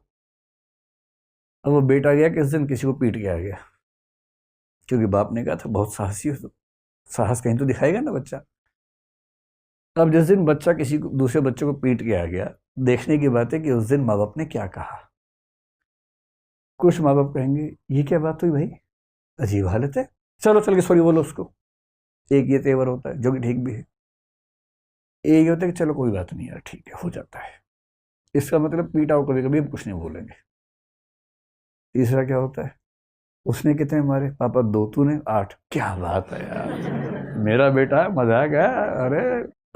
अब वो बेटा गया किस दिन किसी को पीट के आ गया, क्योंकि बाप ने कहा था बहुत साहसी हो, तो साहस कहीं तो दिखाएगा ना बच्चा। अब जिस दिन बच्चा किसी को, दूसरे बच्चे को पीट के आ गया, देखने की बात है कि उस दिन माँ बाप ने क्या कहा। कुछ माँ बाप कहेंगे ये क्या बात हुई भाई, अजीब हालत है, चलो चल के सॉरी बोलो उसको। एक ये तेवर होता है जो कि ठीक भी है। एक ये होता है कि चलो कोई बात नहीं यार, ठीक है हो जाता है, इसका मतलब पीटा हो कभी कभी हम कुछ नहीं बोलेंगे। तीसरा क्या होता है, उसने कितने मारे पापा, दो, तूने 8, क्या बात है यार मेरा बेटा है, मजाक है। अरे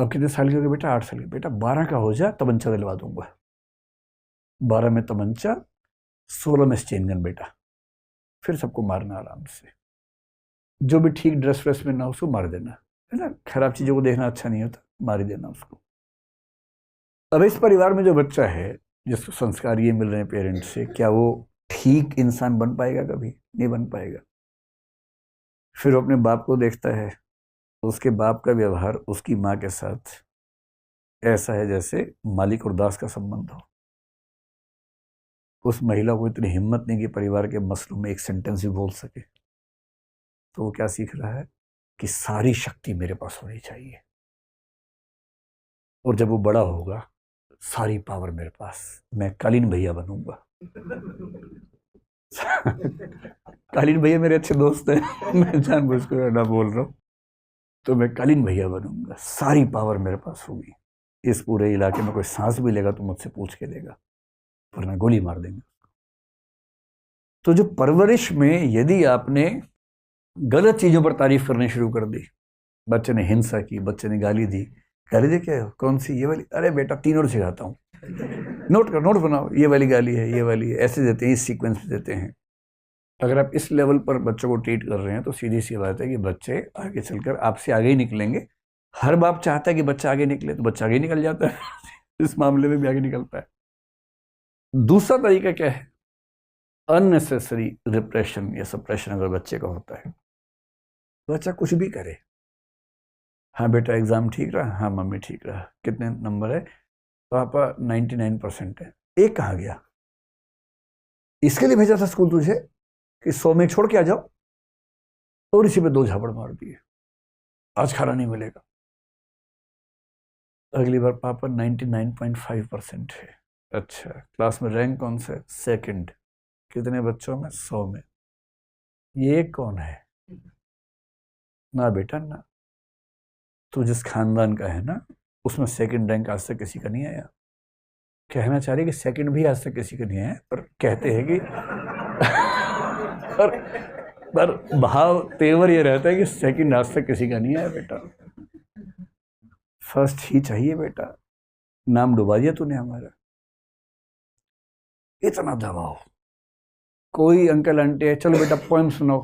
अब कितने साल के हो गए बेटा, 8 साल के, बेटा 12 का हो जा तमंचा दिलवा दूंगा। 12 में तमंचा, 16 में चेन गन बेटा, फिर सबको मारना आराम से, जो भी ठीक ड्रेस व्रेस में ना उसको मार देना, है ना, खराब चीजों को देखना अच्छा नहीं होता, मार ही देना उसको। अब इस परिवार में जो बच्चा है जिसको संस्कार ये मिल रहे हैं पेरेंट्स से, क्या वो ठीक इंसान बन पाएगा? कभी नहीं बन पाएगा। फिर वो अपने बाप को देखता है, उसके बाप का व्यवहार उसकी माँ के साथ ऐसा है जैसे मालिक और दास का संबंध हो। उस महिला को इतनी हिम्मत नहीं कि परिवार के मसलों में एक सेंटेंस भी बोल सके। तो वो क्या सीख रहा है कि सारी शक्ति मेरे पास होनी चाहिए, और जब वो बड़ा होगा सारी पावर मेरे पास, मैं कालीन भैया बनूंगा। कालीन भैया मेरे अच्छे दोस्त हैं, मैं जानबूझकर ना बोल रहा हूँ। तो मैं कालीन भैया बनूंगा, सारी पावर मेरे पास होगी, इस पूरे इलाके में कोई सांस भी लेगा तो मुझसे पूछ के लेगा, वरना गोली मार देंगे। तो जो परवरिश में यदि आपने गलत चीजों पर तारीफ करनी शुरू कर दी, बच्चे ने हिंसा की, बच्चे ने गाली दी, गाली दे क्या है, कौन सी, ये वाली, अरे बेटा 3 और सिखाता हूँ, नोट कर, नोट बनाओ, ये वाली गाली है, ये वाली है, ऐसे देते हैं, इस सीक्वेंस में देते हैं। अगर आप इस लेवल पर बच्चों को ट्रीट कर रहे हैं तो सीधी सी बात है कि बच्चे आगे चलकर आपसे आगे ही निकलेंगे। हर बाप चाहता है कि बच्चा आगे निकले, तो बच्चा आगे निकल जाता है। इस मामले में भी आगे निकलता है। दूसरा तरीका क्या है, अननेसेसरी रिप्रेशन या सप्रेशन अगर बच्चे का होता है, बच्चा कुछ भी करे, हाँ बेटा एग्जाम ठीक रहा, हाँ मम्मी ठीक रहा, कितने नंबर है पापा, 99% है, एक कहाँ गया, इसके लिए भेजा था स्कूल तुझे कि 100 में छोड़ के आ जाओ, और इसी पे 2 झापड़ मार दिए, आज खाना नहीं मिलेगा। अगली बार पापा 99.5% है, अच्छा क्लास में रैंक कौन सा है, सेकंड, कितने बच्चों में, 100 में, ये कौन है, ना बेटा ना, तू जिस खानदान का है ना उसमें सेकंड रैंक आज तक किसी का नहीं आया। कहना चाह रही कि सेकंड भी आज तक किसी का नहीं आया, पर कहते हैं कि पर, पर भाव तेवर ये रहता है कि सेकंड आज तक किसी का नहीं आया बेटा, फर्स्ट ही चाहिए बेटा, नाम डुबा दिया तूने हमारा। इतना दबाव, कोई अंकल आंटी है, चलो बेटा पोएम सुनाओ,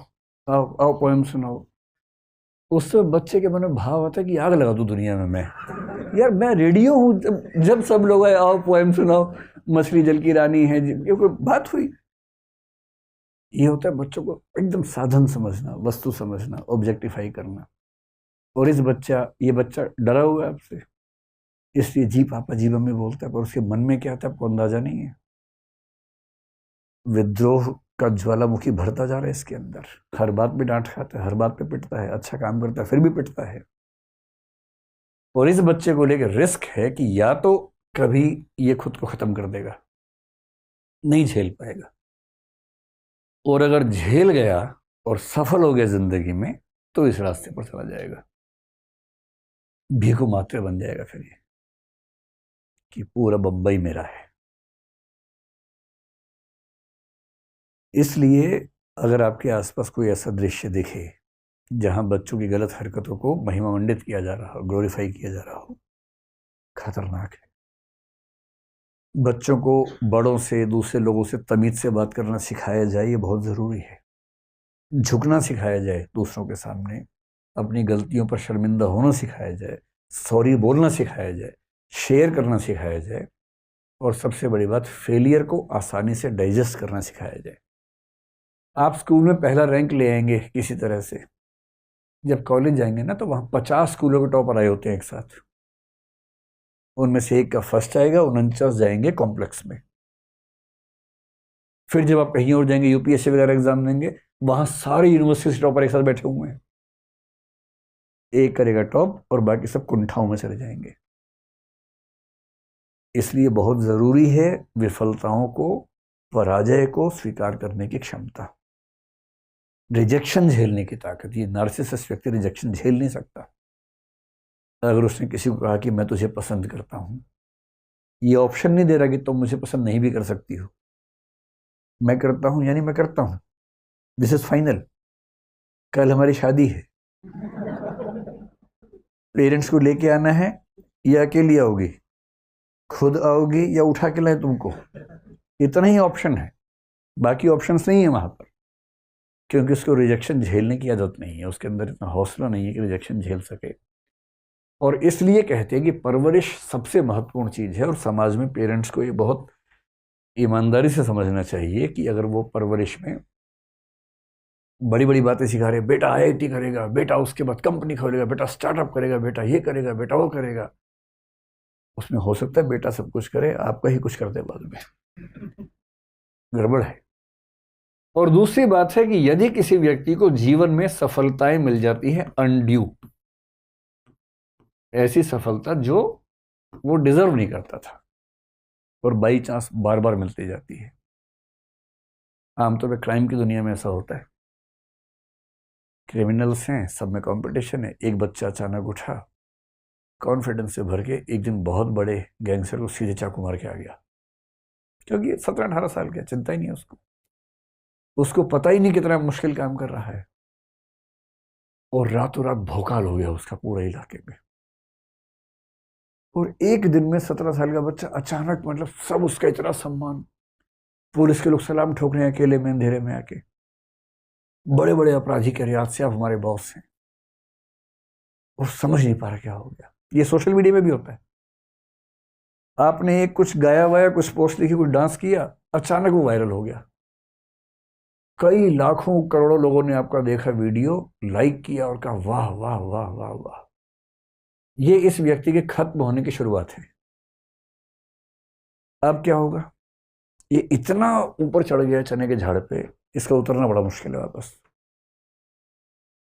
आओ आओ पोएम सुनाओ, उससे बच्चे के मन में भाव आता है कि आग लगा दूं दुनिया में मैं, यार मैं रेडियो हूँ, जब सब लोग आए आओ पोएम सुनाओ, मछली जल की रानी है, ये कोई बात हुई। ये होता है बच्चों को एकदम साधन समझना, वस्तु समझना, ऑब्जेक्टिफाई करना। और ये बच्चा डरा हुआ है आपसे, इसलिए जी पापा जी मम्मी बोलता है, पर उसके मन में क्या था आपको अंदाजा नहीं है। विद्रोह का ज्वालामुखी भरता जा रहा है इसके अंदर, हर बात पे डांट खाता है, हर बात पे पिटता है, अच्छा काम करता है फिर भी पिटता है। और इस बच्चे को लेकर रिस्क है कि या तो कभी ये खुद को खत्म कर देगा, नहीं झेल पाएगा, और अगर झेल गया और सफल हो गया जिंदगी में तो इस रास्ते पर चला जाएगा, भीखू मात्र बन जाएगा फिर ये कि पूरा बंबई मेरा है। इसलिए अगर आपके आसपास कोई ऐसा दृश्य दिखे जहां बच्चों की गलत हरकतों को महिमामंडित किया जा रहा हो, ग्लोरीफाई किया जा रहा हो, खतरनाक है। बच्चों को बड़ों से, दूसरे लोगों से तमीज से बात करना सिखाया जाए, ये बहुत ज़रूरी है। झुकना सिखाया जाए दूसरों के सामने, अपनी गलतियों पर शर्मिंदा होना सिखाया जाए, सॉरी बोलना सिखाया जाए, शेयर करना सिखाया जाए, और सबसे बड़ी बात, फेलियर को आसानी से डाइजेस्ट करना सिखाया जाए। आप स्कूल में पहला रैंक ले आएंगे किसी तरह से, जब कॉलेज जाएंगे ना तो वहाँ 50 स्कूलों के टॉपर आए होते हैं एक साथ, उनमें से एक का फर्स्ट आएगा, 49 जाएंगे कॉम्प्लेक्स में। फिर जब आप कहीं और जाएंगे, यूपीएससी वगैरह एग्जाम देंगे, वहाँ सारे यूनिवर्सिटी से टॉपर एक साथ बैठे हुए हैं, एक करेगा टॉप और बाकी सब कुंठाओं में चले जाएंगे। इसलिए बहुत ज़रूरी है विफलताओं को, पराजय को स्वीकार करने की क्षमता, रिजेक्शन झेलने की ताकत। ये नार्सिसिस्ट व्यक्ति रिजेक्शन झेल नहीं सकता। अगर उसने किसी को कहा कि मैं तुझे पसंद करता हूं, ये ऑप्शन नहीं दे रहा कि तुम मुझे पसंद नहीं भी कर सकती हो। मैं करता हूं यानी मैं करता हूं, दिस इज फाइनल। कल हमारी शादी है, पेरेंट्स को लेके आना है या अकेली आओगी, खुद आओगी या उठा के लाए तुमको, इतना ही ऑप्शन है, बाकी ऑप्शंस नहीं है वहां पर। क्योंकि उसको रिजेक्शन झेलने की आदत नहीं है, उसके अंदर इतना हौसला नहीं है कि रिजेक्शन झेल सके। और इसलिए कहते हैं कि परवरिश सबसे महत्वपूर्ण चीज़ है, और समाज में पेरेंट्स को ये बहुत ईमानदारी से समझना चाहिए कि अगर वो परवरिश में बड़ी बड़ी बातें सिखा रहे, बेटा आईआईटी करेगा, बेटा उसके बाद कंपनी खोलेगा, बेटा स्टार्टअप करेगा, बेटा ये करेगा, बेटा वो करेगा, उसमें हो सकता है बेटा सब कुछ करे, आपका ही कुछ कर दे बाद में, गड़बड़ है। और दूसरी बात है कि यदि किसी व्यक्ति को जीवन में सफलताएं मिल जाती हैं अनड्यू, ऐसी सफलता जो वो डिजर्व नहीं करता था और बाई चांस बार बार मिलती जाती है, आमतौर पर क्राइम की दुनिया में ऐसा होता है। क्रिमिनल्स हैं, सब में कंपटीशन है। एक बच्चा अचानक उठा, कॉन्फिडेंस से भर के एक दिन बहुत बड़े गैंगस्टर को सीधे चाकू मार के आ गया, क्योंकि 17-18 साल का, चिंता ही नहीं उसको, उसको पता ही नहीं कितना मुश्किल काम कर रहा है, और रातों रात भौकाल हो गया उसका पूरे इलाके में। और एक दिन में 17 साल का बच्चा अचानक, मतलब सब उसका इतना सम्मान, पुलिस के लोग सलाम ठोक रहे हैं अकेले में अंधेरे में आके, बड़े बड़े अपराधी कह रहे आज से आप हमारे बॉस हैं, और समझ नहीं पा रहा क्या हो गया। ये सोशल मीडिया में भी होता है, आपने एक कुछ गाया वाया, कुछ पोस्ट लिखी, कुछ डांस किया, अचानक वो वायरल हो गया, कई लाखों करोड़ों लोगों ने आपका देखा वीडियो, लाइक किया और कहा वाह वाह वाह वाह वाह। ये इस व्यक्ति के खत्म होने की शुरुआत है। अब क्या होगा, ये इतना ऊपर चढ़ गया चने के झाड़ पे, इसका उतरना बड़ा मुश्किल है वापस।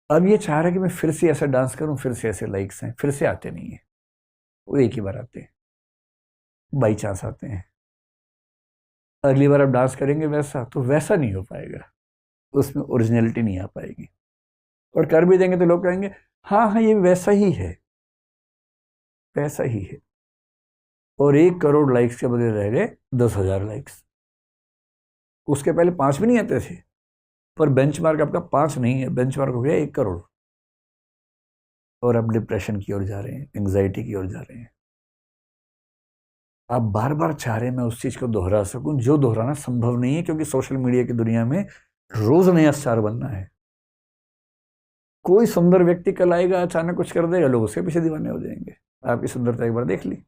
अब ये चाह रहा है कि मैं फिर से ऐसा डांस करूं, फिर से ऐसे लाइक्स हैं, फिर से आते नहीं है, वो एक ही बार आते हैं, बाई चांस आते हैं। अगली बार आप डांस करेंगे वैसा, तो वैसा नहीं हो पाएगा, उसमें ओरिजिनलिटी नहीं आ पाएगी। और कर भी देंगे तो लोग कहेंगे हाँ हाँ ये वैसा ही है, वैसा ही है। और 1 करोड़ लाइक्स के बदले रह गए 10,000 लाइक्स। उसके पहले 5 भी नहीं आते थे, पर बेंचमार्क आपका 5 नहीं है, बेंचमार्क हो गया 1 करोड़। और आप डिप्रेशन की ओर जा रहे हैं, एंग्जाइटी की ओर जा रहे हैं। आप बार बार चाह रहे हैं मैं उस चीज को दोहरा सकूं जो दोहराना संभव नहीं है, क्योंकि सोशल मीडिया की दुनिया में रोज नया स्टार बनना है। कोई सुंदर व्यक्ति कल आएगा, अचानक कुछ कर देगा, लोग उसके पीछे दीवाने हो जाएंगे। आपकी सुंदरता एक बार देख ली।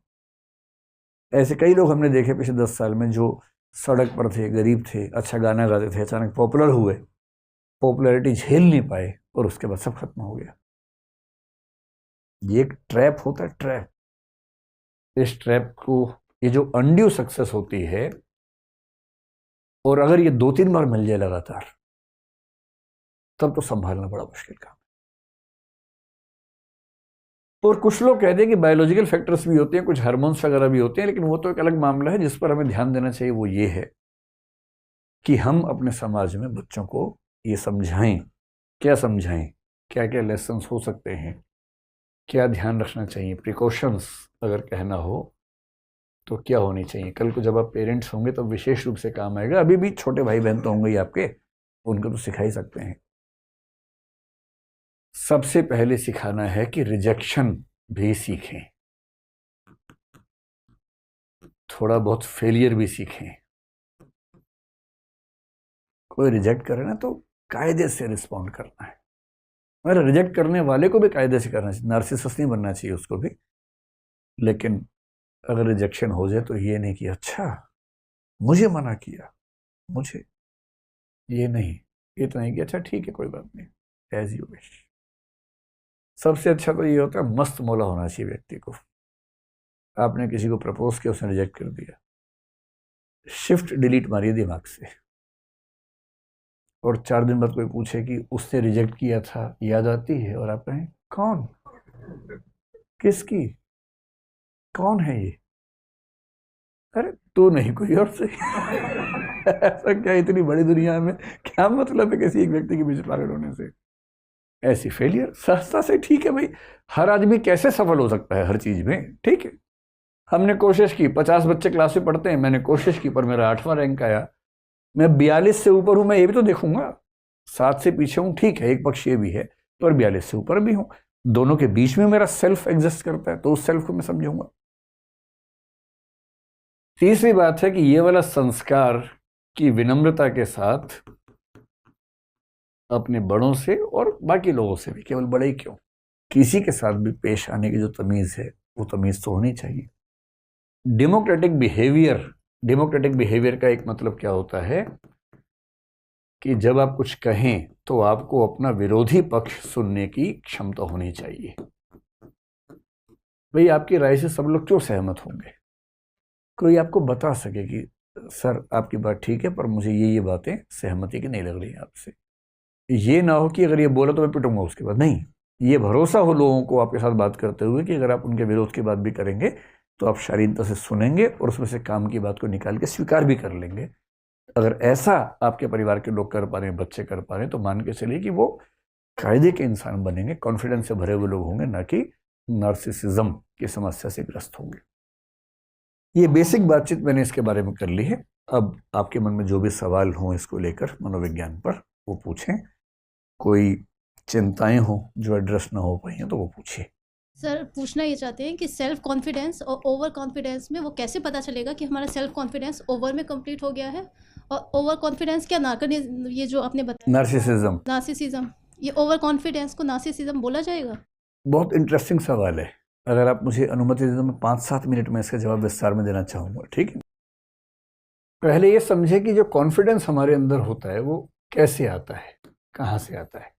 ऐसे कई लोग हमने देखे पिछले 10 साल में, जो सड़क पर थे, गरीब थे, अच्छा गाना गाते थे, अचानक पॉपुलर हुए, पॉपुलैरिटी झेल नहीं पाए और उसके बाद सब खत्म हो गया। ये एक ट्रैप होता है, ट्रैप। इस ट्रैप को, ये जो अनड्यू सक्सेस होती है, और अगर ये 2-3 बार मिल जाए लगातार, तब तो संभालना बड़ा मुश्किल काम। और कुछ लोग कहते हैं कि बायोलॉजिकल फैक्टर्स भी होते हैं, कुछ हार्मोन्स वगैरह भी होते हैं, लेकिन वो तो एक अलग मामला है जिस पर हमें ध्यान देना चाहिए। वो ये है कि हम अपने समाज में बच्चों को ये समझाएं, क्या समझाएं, क्या क्या लेसन्स हो सकते हैं, क्या ध्यान रखना चाहिए, प्रिकॉशंस अगर कहना हो तो क्या होनी चाहिए? कल को जब आप पेरेंट्स होंगे तो विशेष रूप से काम आएगा। अभी भी छोटे भाई बहन तो होंगे ही आपके, उनको तो सिखा ही सकते हैं। सबसे पहले सिखाना है कि रिजेक्शन भी सीखें, थोड़ा बहुत फेलियर भी सीखें। कोई रिजेक्ट करे ना तो कायदे से रिस्पॉन्ड करना है, मगर रिजेक्ट करने वाले को भी कायदे से करना चाहिए। नार्सिसिस्ट नहीं बनना चाहिए उसको भी, लेकिन अगर रिजेक्शन हो जाए तो ये नहीं कि अच्छा मुझे मना किया, मुझे ये नहीं, ये तो नहीं कि अच्छा ठीक है कोई बात नहीं, एज यू विश। सबसे अच्छा तो ये होता है मस्त मौला होना चाहिए व्यक्ति को। आपने किसी को प्रपोज किया, उसने रिजेक्ट कर दिया, शिफ्ट डिलीट मारिए दिमाग से। और 4 दिन बाद कोई पूछे कि उसने रिजेक्ट किया था, याद आती है? और आप कहें कौन, किसकी, कौन है ये? अरे तू नहीं कोई और से। ऐसा क्या, इतनी बड़ी दुनिया में क्या मतलब है किसी एक व्यक्ति के बीच पागल होने से? ऐसी फेलियर सहजता से, ठीक है भाई, हर आदमी कैसे सफल हो सकता है हर चीज में? ठीक है, हमने कोशिश की, 50 बच्चे क्लास में पढ़ते हैं, मैंने कोशिश की पर मेरा 8वां रैंक आया। मैं 42 से ऊपर हूं, मैं ये भी तो देखूंगा। 7 से पीछे हूं, ठीक है, एक पक्ष ये भी है, पर 42 से ऊपर भी हूं। दोनों के बीच में मेरा सेल्फ एग्जिस्ट करता है, तो उस सेल्फ को मैं समझूंगा। तीसरी बात है कि ये वाला संस्कार की विनम्रता के साथ अपने बड़ों से और बाकी लोगों से भी, केवल बड़े ही क्यों, किसी के साथ भी पेश आने की जो तमीज है वो तमीज तो होनी चाहिए। डेमोक्रेटिक बिहेवियर का एक मतलब क्या होता है कि जब आप कुछ कहें तो आपको अपना विरोधी पक्ष सुनने की क्षमता होनी चाहिए। भाई आपकी राय से सब लोग क्यों सहमत होंगे? कोई आपको बता सके कि सर आपकी बात ठीक है पर मुझे ये बातें सहमति की नहीं लग रही है आपसे। ये ना हो कि अगर ये बोला तो मैं पिटूंगा उसके बाद, नहीं। ये भरोसा हो लोगों को आपके साथ बात करते हुए कि अगर आप उनके विरोध की बात भी करेंगे तो आप शालीनता से सुनेंगे और उसमें से काम की बात को निकाल के स्वीकार भी कर लेंगे। अगर ऐसा आपके परिवार के लोग कर पा रहे हैं, बच्चे कर पा रहे हैं, तो मान के चलिए कि वो कायदे के इंसान बनेंगे, कॉन्फिडेंस से भरे हुए लोग होंगे, ना कि नार्सिसिज्म की समस्या से ग्रस्त होंगे। ये बेसिक बातचीत मैंने इसके बारे में कर ली है। अब आपके मन में जो भी सवाल हों इसको लेकर मनोविज्ञान पर, वो पूछें। कोई चिंताएं हो जो एड्रेस ना हो पाई हैं तो वो पूछिए। सर पूछना ये चाहते हैं कि सेल्फ कॉन्फिडेंस और ओवर कॉन्फिडेंस में वो कैसे पता चलेगा कि हमारा सेल्फ कॉन्फिडेंस ओवर में कंप्लीट हो गया है, और ओवर कॉन्फिडेंस क्या ना करने, ये जो आपने बताया नार्सिसिज्म, ये ओवर कॉन्फिडेंस को नार्सिसिज्म बोला जाएगा? बहुत इंटरेस्टिंग सवाल है। अगर आप मुझे अनुमति दें तो मैं 5-7 मिनट में इसका जवाब विस्तार में देना चाहूँगा, ठीक है? पहले ये समझे कि जो कॉन्फिडेंस हमारे अंदर होता है वो कैसे आता है, कहाँ से आता है।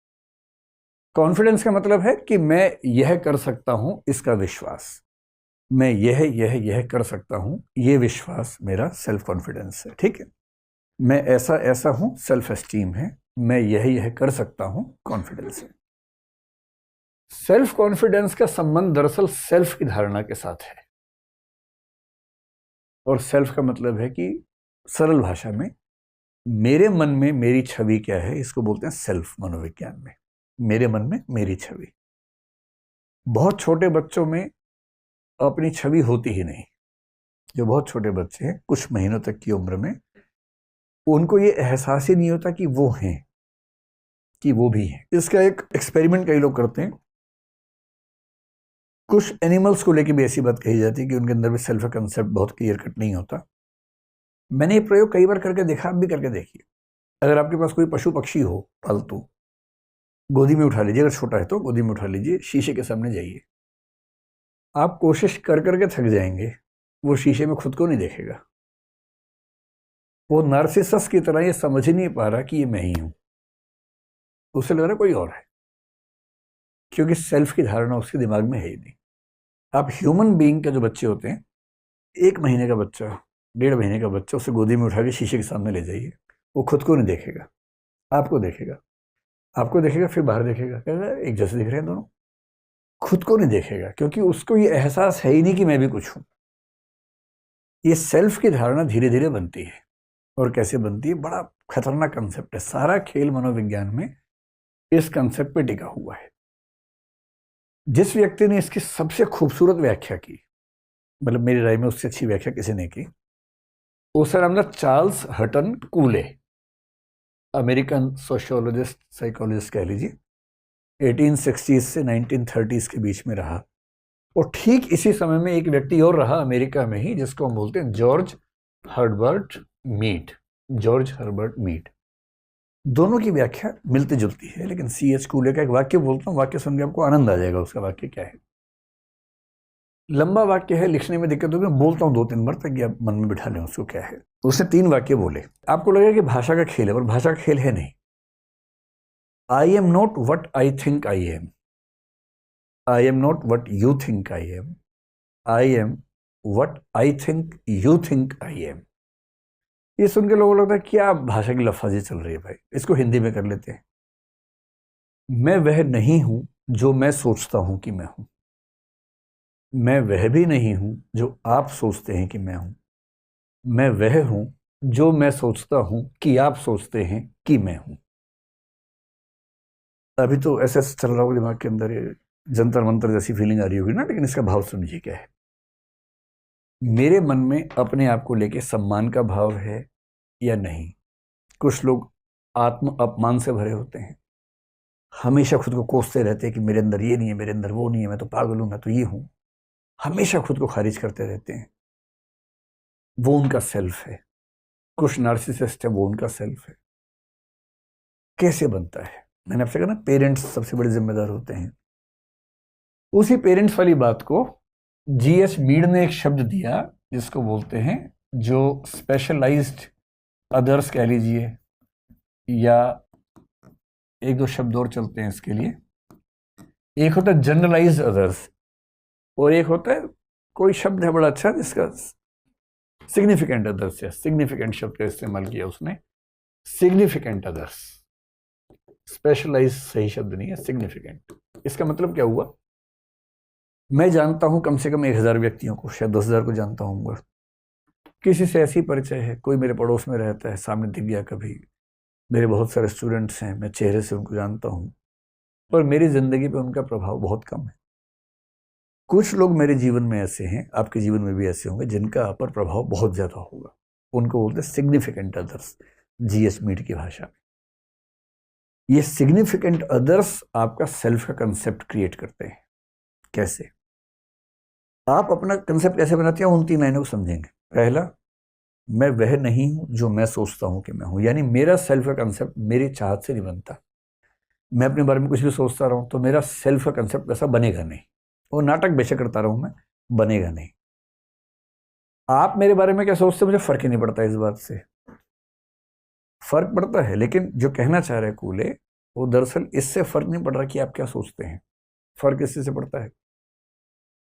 कॉन्फिडेंस का मतलब है कि मैं यह कर सकता हूं, इसका विश्वास। मैं यह कर सकता हूं, ये विश्वास मेरा सेल्फ कॉन्फिडेंस है, ठीक है? मैं ऐसा ऐसा हूं, सेल्फ एस्टीम है। मैं यह कर सकता हूं, कॉन्फिडेंस है। सेल्फ कॉन्फिडेंस का संबंध दरअसल सेल्फ की धारणा के साथ है। और सेल्फ का मतलब है कि सरल भाषा में मेरे मन में मेरी छवि क्या है, इसको बोलते हैं सेल्फ मनोविज्ञान में। मेरे मन में मेरी छवि। बहुत छोटे बच्चों में अपनी छवि होती ही नहीं। जो बहुत छोटे बच्चे हैं, कुछ महीनों तक की उम्र में, उनको ये एहसास ही नहीं होता कि वो हैं, कि वो भी हैं। इसका एक एक्सपेरिमेंट कई लोग करते हैं। कुछ एनिमल्स को लेकर भी ऐसी बात कही जाती है कि उनके अंदर भी सेल्फ कंसेप्ट बहुत क्लियर कट नहीं होता। मैंने ये प्रयोग कई बार करके देखा, आप भी करके देखिए। अगर आपके पास कोई पशु पक्षी हो पालतू, गोदी में उठा लीजिए, अगर छोटा है तो गोदी में उठा लीजिए, शीशे के सामने जाइए। आप कोशिश कर करके थक जाएंगे, वो शीशे में खुद को नहीं देखेगा। वो नार्सिसस की तरह ये समझ ही नहीं पा रहा कि ये मैं ही हूं, उसे लग रहा कोई और है, क्योंकि सेल्फ की धारणा उसके दिमाग में है ही नहीं। आप ह्यूमन बीइंग के जो बच्चे होते हैं, 1 महीने का बच्चा, 1.5 महीने का बच्चा, उसे गोदी में उठा के शीशे के सामने ले जाइए, वो खुद को नहीं देखेगा, आपको देखेगा। आपको देखेगा फिर बाहर देखेगा, कहेगा एक जैसे दिख रहे हैं दोनों। खुद को नहीं देखेगा, क्योंकि उसको ये एहसास है ही नहीं कि मैं भी कुछ हूं। ये सेल्फ की धारणा धीरे धीरे बनती है। और कैसे बनती है? बड़ा खतरनाक कंसेप्ट है। सारा खेल मनोविज्ञान में इस कंसेप्ट पे टिका हुआ है। जिस व्यक्ति ने इसकी सबसे खूबसूरत व्याख्या की मतलब मेरी राय में उससे अच्छी व्याख्या किसी ने की। उसका नाम था चार्ल्स हटन कूले, अमेरिकन सोशियोलॉजिस्ट साइकोलॉजिस्ट कह लीजिए, 1860 से 1930 के बीच में रहा। और ठीक इसी समय में एक व्यक्ति और रहा अमेरिका में ही, जिसको हम बोलते हैं George Herbert Mead. George Herbert Mead. दोनों की व्याख्या मिलती जुलती है, लेकिन C.H. कूले का एक वाक्य बोलता हूँ, वाक्य सुन के आपको आनंद आ जाएगा। उसका वाक्य क्या है? लंबा वाक्य है, लिखने में दिक्कत होगी, बोलता हूँ 2-3 बार ताकि आप मन में बिठा लें उसको। क्या है? उसने 3 वाक्य बोले। आपको लगेगा कि भाषा का खेल है, पर भाषा का खेल है नहीं। I am not what I think I am, I am not what you think I am, I am what I think you think I am. ये सुन के लोगों को लगता है क्या भाषा की लफाजी चल रही है भाई, इसको हिंदी में कर लेते हैं। मैं वह नहीं हूं जो मैं सोचता हूं कि मैं हूं, मैं वह भी नहीं हूं जो आप सोचते हैं कि मैं हूं, मैं वह हूं जो मैं सोचता हूं कि आप सोचते हैं कि मैं हूं। अभी तो ऐसा चल रहा होगा दिमाग के अंदर, ये जंतर मंतर जैसी फीलिंग आ रही होगी ना, लेकिन इसका भाव समझिए क्या है। मेरे मन में अपने आप को लेके सम्मान का भाव है या नहीं। कुछ लोग आत्म अपमान से भरे होते हैं, हमेशा खुद को कोसते रहते हैं कि मेरे अंदर ये नहीं है, मेरे अंदर वो नहीं है, मैं तो पागल हूं, मैं तो ये हूं। हमेशा खुद को खारिज करते रहते हैं। वो उनका सेल्फ है। कुछ नार्सिसिस्ट है, वो उनका सेल्फ है। कैसे बनता है? मैंने आपसे कहा ना, पेरेंट्स सबसे बड़े जिम्मेदार होते हैं। उसी पेरेंट्स वाली बात को G.H. मीड ने एक शब्द दिया जिसको बोलते हैं, जो स्पेशलाइज्ड अदर्स कह लीजिए, या 1-2 शब्द और चलते हैं इसके लिए। एक होता है जनरलाइज्ड अदर्स, और एक होता है, कोई शब्द है बड़ा अच्छा जिसका सिग्निफिकेंट अदर्स है। सिग्निफिकेंट शब्द का इस्तेमाल किया उसने, सिग्निफिकेंट अदर्स। स्पेशलाइज सही शब्द नहीं है, सिग्निफिकेंट। इसका मतलब क्या हुआ? मैं जानता हूं कम से कम 1000 व्यक्तियों को, शायद 10,000 को जानता हूँ। किसी से ऐसी परिचय है, कोई मेरे पड़ोस में रहता है, सामने दिख गया कभी। मेरे बहुत सारे स्टूडेंट्स हैं, मैं चेहरे से उनको जानता हूं, पर मेरी जिंदगी पे उनका प्रभाव बहुत कम है। कुछ लोग मेरे जीवन में ऐसे हैं, आपके जीवन में भी ऐसे होंगे, जिनका आप पर प्रभाव बहुत ज्यादा होगा। उनको बोलते हैं सिग्निफिकेंट अदर्स, G.H. मीड की भाषा में। ये सिग्निफिकेंट अदर्स आपका सेल्फ का कंसेप्ट क्रिएट करते हैं। कैसे? आप अपना कंसेप्ट कैसे बनाते हैं, उन 3 लाइनों को समझेंगे। पहला, मैं वह नहीं हूं जो मैं सोचता हूं कि मैं हूं, यानी मेरा सेल्फ का कंसेप्ट मेरी चाहत से नहीं बनता। मैं अपने बारे में कुछ भी सोचता रहूं तो मेरा सेल्फ का कंसेप्ट वैसा बनेगा नहीं। वो नाटक बेशक करता रहूं मैं, बनेगा नहीं। आप मेरे बारे में क्या सोचते, मुझे फर्क ही नहीं पड़ता इस बात से। फर्क पड़ता है, लेकिन जो कहना चाह रहे कूले, वो दरअसल इससे फर्क नहीं पड़ रहा कि आप क्या सोचते हैं। फर्क इससे से पड़ता है,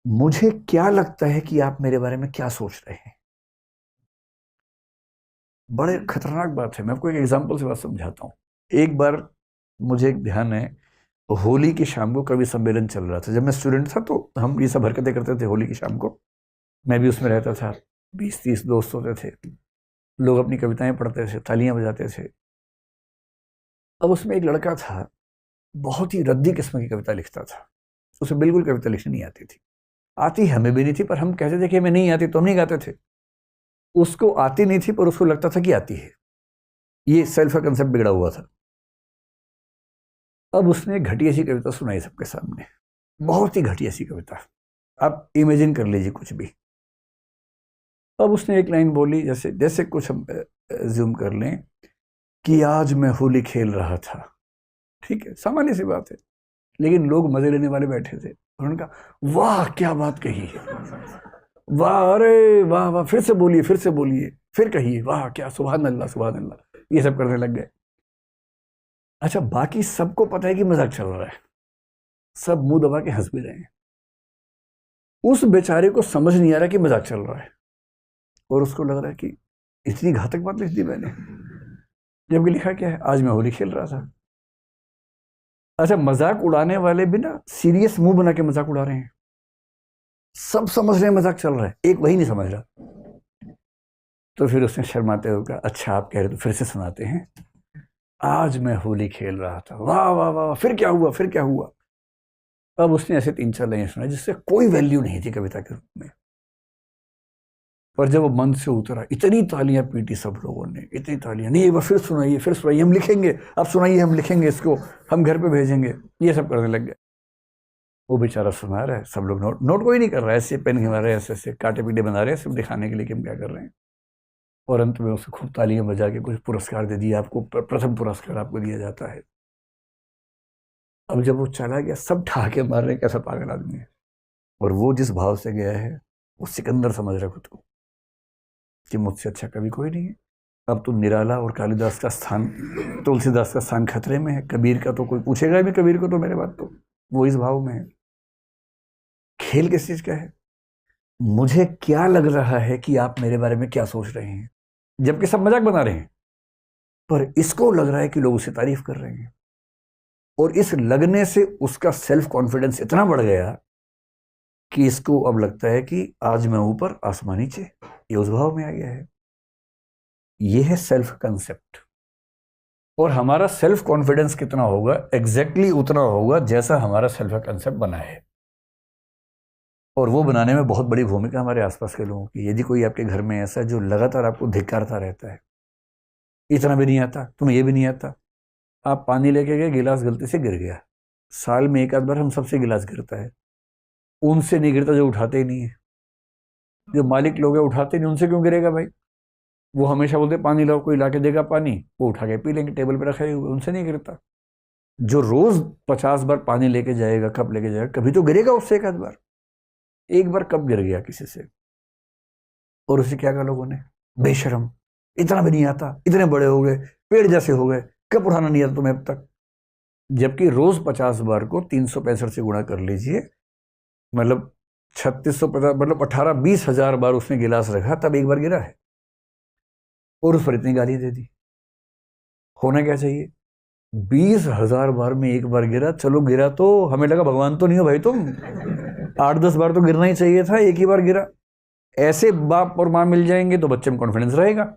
मुझे क्या लगता है कि आप मेरे बारे में क्या सोच रहे हैं। बड़े खतरनाक बात है। मैं आपको एक एग्जांपल से बात समझाता हूँ। एक बार मुझे एक ध्यान है, होली की शाम को कवि सम्मेलन चल रहा था। जब मैं स्टूडेंट था तो हम ये सब हरकतें करते थे होली की शाम को, मैं भी उसमें रहता था। 20-30 दोस्त होते थे, लोग अपनी कविताएं पढ़ते थे, तालियां बजाते थे। अब उसमें एक लड़का था, बहुत ही रद्दी किस्म की कविता लिखता था। उसे बिल्कुल कविता लिखनी नहीं आती थी। आती हमें भी नहीं थी, पर हम कहते थे कि हमें नहीं आती, तो हम नहीं गाते थे। उसको आती नहीं थी, पर उसको लगता था कि आती है। ये सेल्फ का कंसेप्ट बिगड़ा हुआ था। अब उसने एक घटिया सी कविता सुनाई सबके सामने, बहुत ही घटिया सी कविता। आप इमेजिन कर लीजिए कुछ भी। अब उसने एक लाइन बोली, जैसे जैसे कुछ हम ज्यूम कर लें कि आज मैं होली खेल रहा था। ठीक है, सामान्य सी बात है, लेकिन लोग मजे लेने वाले बैठे थे। उन्होंने कहा, वाह क्या बात कही है, वाह, अरे वाह वाह, फिर से बोलिए, फिर से बोलिए, फिर कहिए, वाह क्या, सुभान अल्लाह, सुभान अल्लाह। ये सब करने लग गए। अच्छा, बाकी सबको पता है कि मजाक चल रहा है, सब मुंह दबा के हंस भी रहे हैं। उस बेचारे को समझ नहीं आ रहा कि मजाक चल रहा है, और उसको लग रहा है कि इतनी घातक बात लिख दी मैंने, जबकि लिखा क्या है, आज मैं होली खेल रहा था। अच्छा, मजाक उड़ाने वाले भी ना सीरियस मुंह बना के मजाक उड़ा रहे हैं। सब समझ रहे हैं मजाक चल रहा है, एक वही नहीं समझ रहा। तो फिर उसने शर्माते हुए कहा, अच्छा आप कह रहे तो फिर से सुनाते हैं। आज मैं होली खेल रहा था, वाह वाह वाह, फिर क्या हुआ, फिर क्या हुआ। अब उसने ऐसे 3-4 लाइन सुनाई जिससे कोई वैल्यू नहीं थी कविता के रूप में। पर जब वो मन से उतरा, इतनी तालियां पीटी सब लोगों ने, इतनी तालियां, नहीं एक बार फिर सुनाइए, हम लिखेंगे, आप सुनाइए, हम लिखेंगे इसको, हम घर पे भेजेंगे, ये सब करने लग गए। वो बेचारा सुना रहा है, सब लोग नोट कोई नहीं कर रहा है, ऐसे पेन घुमा रहे हैं, ऐसे काटे पीटे बना रहे हैं, सिर्फ दिखाने के लिए कि हम क्या कर रहे हैं। और अंत में उसे खूब तालियां बजा के कुछ पुरस्कार दे दिया, आपको प्रथम पुरस्कार आपको दिया जाता है। अब जब वो चला गया, सब ठहाके मार रहे हैं, कैसा पागल आदमी है। और वो जिस भाव से गया है, वो सिकंदर समझ रहा खुद को कि मुझसे अच्छा कभी कोई नहीं है। अब तो निराला और कालिदास का स्थान, तुलसीदास का स्थान खतरे में है, कबीर का तो कोई पूछेगा भी कबीर को तो मेरे बात, तो वो इस भाव में है। खेल किस चीज का है? मुझे क्या लग रहा है कि आप मेरे बारे में क्या सोच रहे हैं, जबकि सब मजाक बना रहे हैं, पर इसको लग रहा है कि लोग उसे तारीफ कर रहे हैं। और इस लगने से उसका सेल्फ कॉन्फिडेंस इतना बढ़ गया कि इसको अब लगता है कि आज मैं ऊपर आसमान नीचे, ये उस भाव में आ गया है। ये है सेल्फ कंसेप्ट। और हमारा सेल्फ कॉन्फिडेंस कितना होगा? एग्जैक्टली उतना होगा जैसा हमारा सेल्फ कंसेप्ट बना है। और वो बनाने में बहुत बड़ी भूमिका हमारे आसपास के लोगों की। यदि कोई आपके घर में ऐसा है जो लगातार आपको धिक्कारता रहता है, इतना भी नहीं आता, तुम्हें ये भी नहीं आता, आप पानी लेके गए, गिलास गलती से गिर गया, साल में एक आध बार हम सबसे गिलास गिरता है, उनसे नहीं गिरता जो उठाते ही नहीं है। जो मालिक लोग हैं उठाते नहीं, उनसे क्यों गिरेगा भाई? वो हमेशा बोलते पानी लाओ, कोई लाके देगा पानी, वो उठा के पी लेंगे, टेबल पे रखे हुए, उनसे नहीं गिरता। जो रोज 50 बार पानी लेके जाएगा, कप लेके जाएगा, कभी तो गिरेगा उससे एक आध बार। एक बार कब गिर गया किसी से, और उसे क्या कहा लोगों ने? बेशरम, इतना भी नहीं आता, इतने बड़े हो गए, पेड़ जैसे हो गए, कब उठाना नहीं आता तुम्हें अब तक? जबकि रोज 50 बार को 365 से गुणा कर लीजिए, मतलब 3650, मतलब 18-20 हजार बार उसने गिलास रखा, तब एक बार गिरा है, और उस पर इतनी गाली दे दी। होना क्या चाहिए? 20,000 बार में एक बार गिरा, चलो गिरा तो हमें लगा भगवान तो नहीं हो भाई तुम, 8-10 बार तो गिरना ही चाहिए था, एक ही बार गिरा। ऐसे बाप और माँ मिल जाएंगे तो बच्चे में कॉन्फिडेंस रहेगा,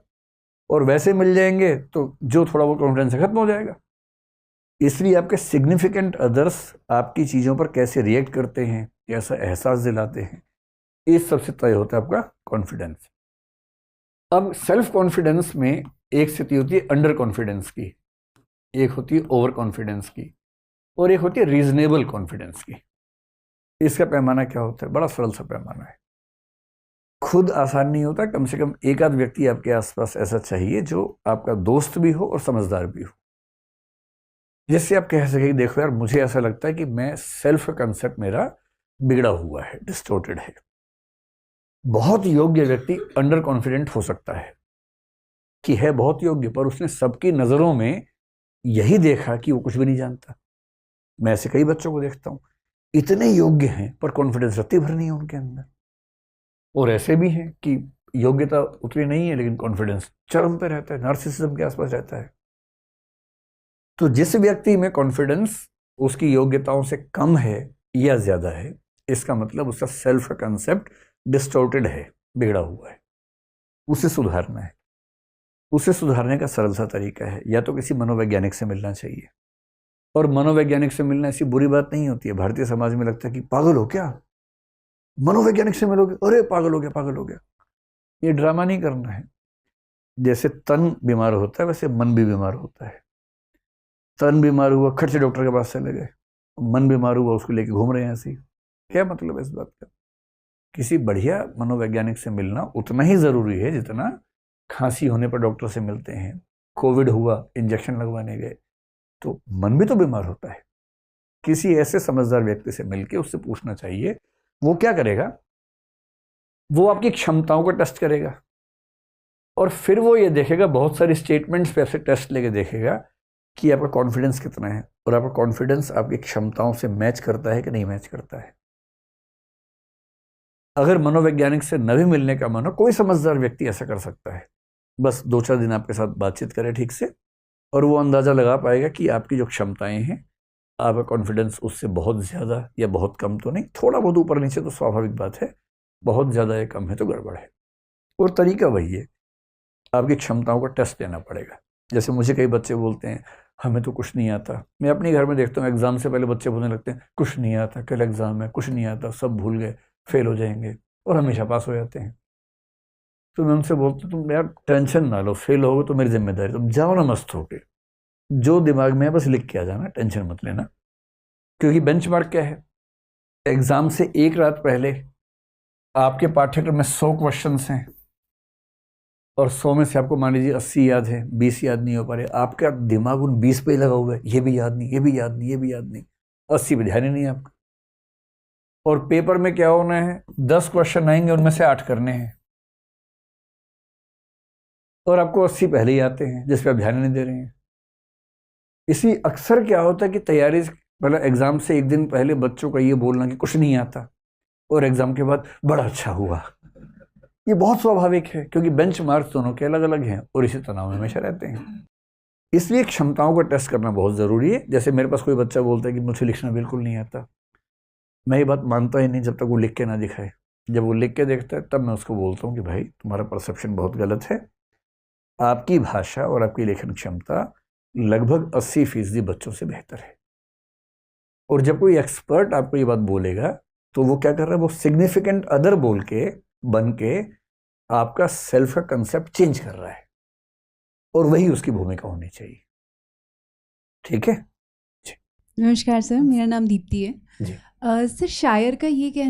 और वैसे मिल जाएंगे तो जो थोड़ा बहुत कॉन्फिडेंस खत्म हो जाएगा। इसलिए आपके सिग्निफिकेंट अदर्स आपकी चीज़ों पर कैसे रिएक्ट करते हैं, कैसा एहसास दिलाते हैं, इस सबसे तय होता है आपका कॉन्फिडेंस। अब सेल्फ कॉन्फिडेंस में एक स्थिति होती है अंडर कॉन्फिडेंस की, एक होती है ओवर कॉन्फिडेंस की, और एक होती है रीजनेबल कॉन्फिडेंस की। इसका पैमाना क्या होता है? बड़ा सरल सा पैमाना है। खुद आसान नहीं होता, कम से कम एक आध व्यक्ति आपके आसपास ऐसा चाहिए जो आपका दोस्त भी हो और समझदार भी हो, जिससे आप कह सके देखो यार, मुझे ऐसा लगता है कि मैं सेल्फ कंसेप्ट मेरा बिगड़ा हुआ है, डिस्टोर्टेड है। बहुत योग्य व्यक्ति अंडर कॉन्फिडेंट हो सकता है कि है बहुत योग्य, पर उसने सबकी नज़रों में यही देखा कि वो कुछ भी नहीं जानता। मैं ऐसे कई बच्चों को देखता हूँ, इतने योग्य हैं पर कॉन्फिडेंस रत्ती भर नहीं है उनके अंदर। और ऐसे भी हैं कि योग्यता उतनी नहीं है लेकिन कॉन्फिडेंस चरम पे रहता है, नार्सिसिज्म के आसपास रहता है। तो जिस व्यक्ति में कॉन्फिडेंस उसकी योग्यताओं से कम है या ज्यादा है, इसका मतलब उसका सेल्फ कंसेप्ट डिस्टॉर्टेड है, बिगड़ा हुआ है, उसे सुधारना है। उसे सुधारने का सरल सा तरीका है, या तो किसी मनोवैज्ञानिक से मिलना चाहिए। और मनोवैज्ञानिक से मिलना ऐसी बुरी बात नहीं होती है। भारतीय समाज में लगता है कि पागल हो क्या, मनोवैज्ञानिक से मिलोगे, अरे पागल हो गया, पागल हो गया। ये ड्रामा नहीं करना है। जैसे तन बीमार होता है वैसे मन भी बीमार होता है। तन बीमार हुआ, खट से डॉक्टर के पास चले गए, मन बीमार हुआ, उसको लेके घूम रहे हैं ऐसे ही। क्या मतलब है इस बात का? किसी बढ़िया मनोवैज्ञानिक से मिलना उतना ही जरूरी है जितना खांसी होने पर डॉक्टर से मिलते हैं, कोविड हुआ इंजेक्शन लगवाने गए, तो मन भी तो बीमार होता है। किसी ऐसे समझदार व्यक्ति से मिलके उससे पूछना चाहिए। वो क्या करेगा? वो आपकी क्षमताओं को टेस्ट करेगा, और फिर वो ये देखेगा, बहुत सारी स्टेटमेंट्स पे आपसे टेस्ट लेके देखेगा कि आपका कॉन्फिडेंस कितना है, और आपका कॉन्फिडेंस आपकी क्षमताओं से मैच करता है कि नहीं मैच करता है। अगर मनोवैज्ञानिक से न भी मिलने का मन हो, कोई समझदार व्यक्ति ऐसा कर सकता है। बस 2-4 दिन आपके साथ बातचीत करे ठीक से, और वो अंदाज़ा लगा पाएगा कि आपकी जो क्षमताएं हैं, आपका कॉन्फिडेंस उससे बहुत ज़्यादा या बहुत कम तो नहीं, थोड़ा बहुत ऊपर नीचे तो स्वाभाविक बात है, बहुत ज़्यादा या कम है तो गड़बड़ है। और तरीका वही है, आपकी क्षमताओं का टेस्ट लेना पड़ेगा। जैसे मुझे कई बच्चे बोलते हैं हमें तो कुछ नहीं आता। मैं अपने घर में देखता हूँ, एग्ज़ाम से पहले बच्चे बोलने लगते हैं कुछ नहीं आता, कल एग्ज़ाम है, कुछ नहीं आता, सब भूल गए, फेल हो जाएंगे, और हमेशा पास हो जाते हैं। तो मैं उनसे बोलता तुम यार टेंशन ना लो, फेल होगे तो मेरी जिम्मेदारी, तुम जाओ ना मस्त होके, जो दिमाग में है बस लिख के आ जाना, टेंशन मत लेना। क्योंकि बेंचमार्क क्या है, एग्जाम से एक रात पहले आपके पाठ्यक्रम में 100 क्वेश्चंस हैं और 100 में से आपको मान लीजिए 80 याद है, 20 याद नहीं हो पा रहे, आपका दिमाग उन 20 पे ही लगा हुआ है, ये भी याद नहीं, ये भी याद नहीं, ये भी याद नहीं, 80 पे ध्यान ही नहीं है आपका। और पेपर में क्या होना है, 10 क्वेश्चन आएंगे, उनमें से 8 करने हैं और आपको 80 पहले ही आते हैं जिस पे आप ध्यान नहीं दे रहे हैं। इसी अक्सर क्या होता है कि तैयारी मतलब एग्जाम से एक दिन पहले बच्चों का ये बोलना कि कुछ नहीं आता और एग्जाम के बाद बड़ा अच्छा हुआ, ये बहुत स्वाभाविक है क्योंकि बेंचमार्क्स दोनों के अलग अलग हैं और इसी तनाव में हमेशा रहते हैं। इसलिए क्षमताओं को टेस्ट करना बहुत ज़रूरी है। जैसे मेरे पास कोई बच्चा बोलता है कि मुझे लिखना बिल्कुल नहीं आता, मैं ये बात मानता ही नहीं जब तक वो लिख के ना दिखाए। जब वो लिख के देखता है तब मैं उसको बोलता हूँ कि भाई तुम्हारा परसेप्शन बहुत गलत है, आपकी भाषा और आपकी लेखन क्षमता लगभग 80% बच्चों से बेहतर है। और जब कोई एक्सपर्ट आपको ये बात बोलेगा तो वो क्या कर रहा है, वो सिग्निफिकेंट अदर बोल के बन के आपका सेल्फ का कंसेप्ट चेंज कर रहा है और वही उसकी भूमिका होनी चाहिए। ठीक है। नमस्कार सर, मेरा नाम दीप्ति है। जी। सर, शायर का ये कहना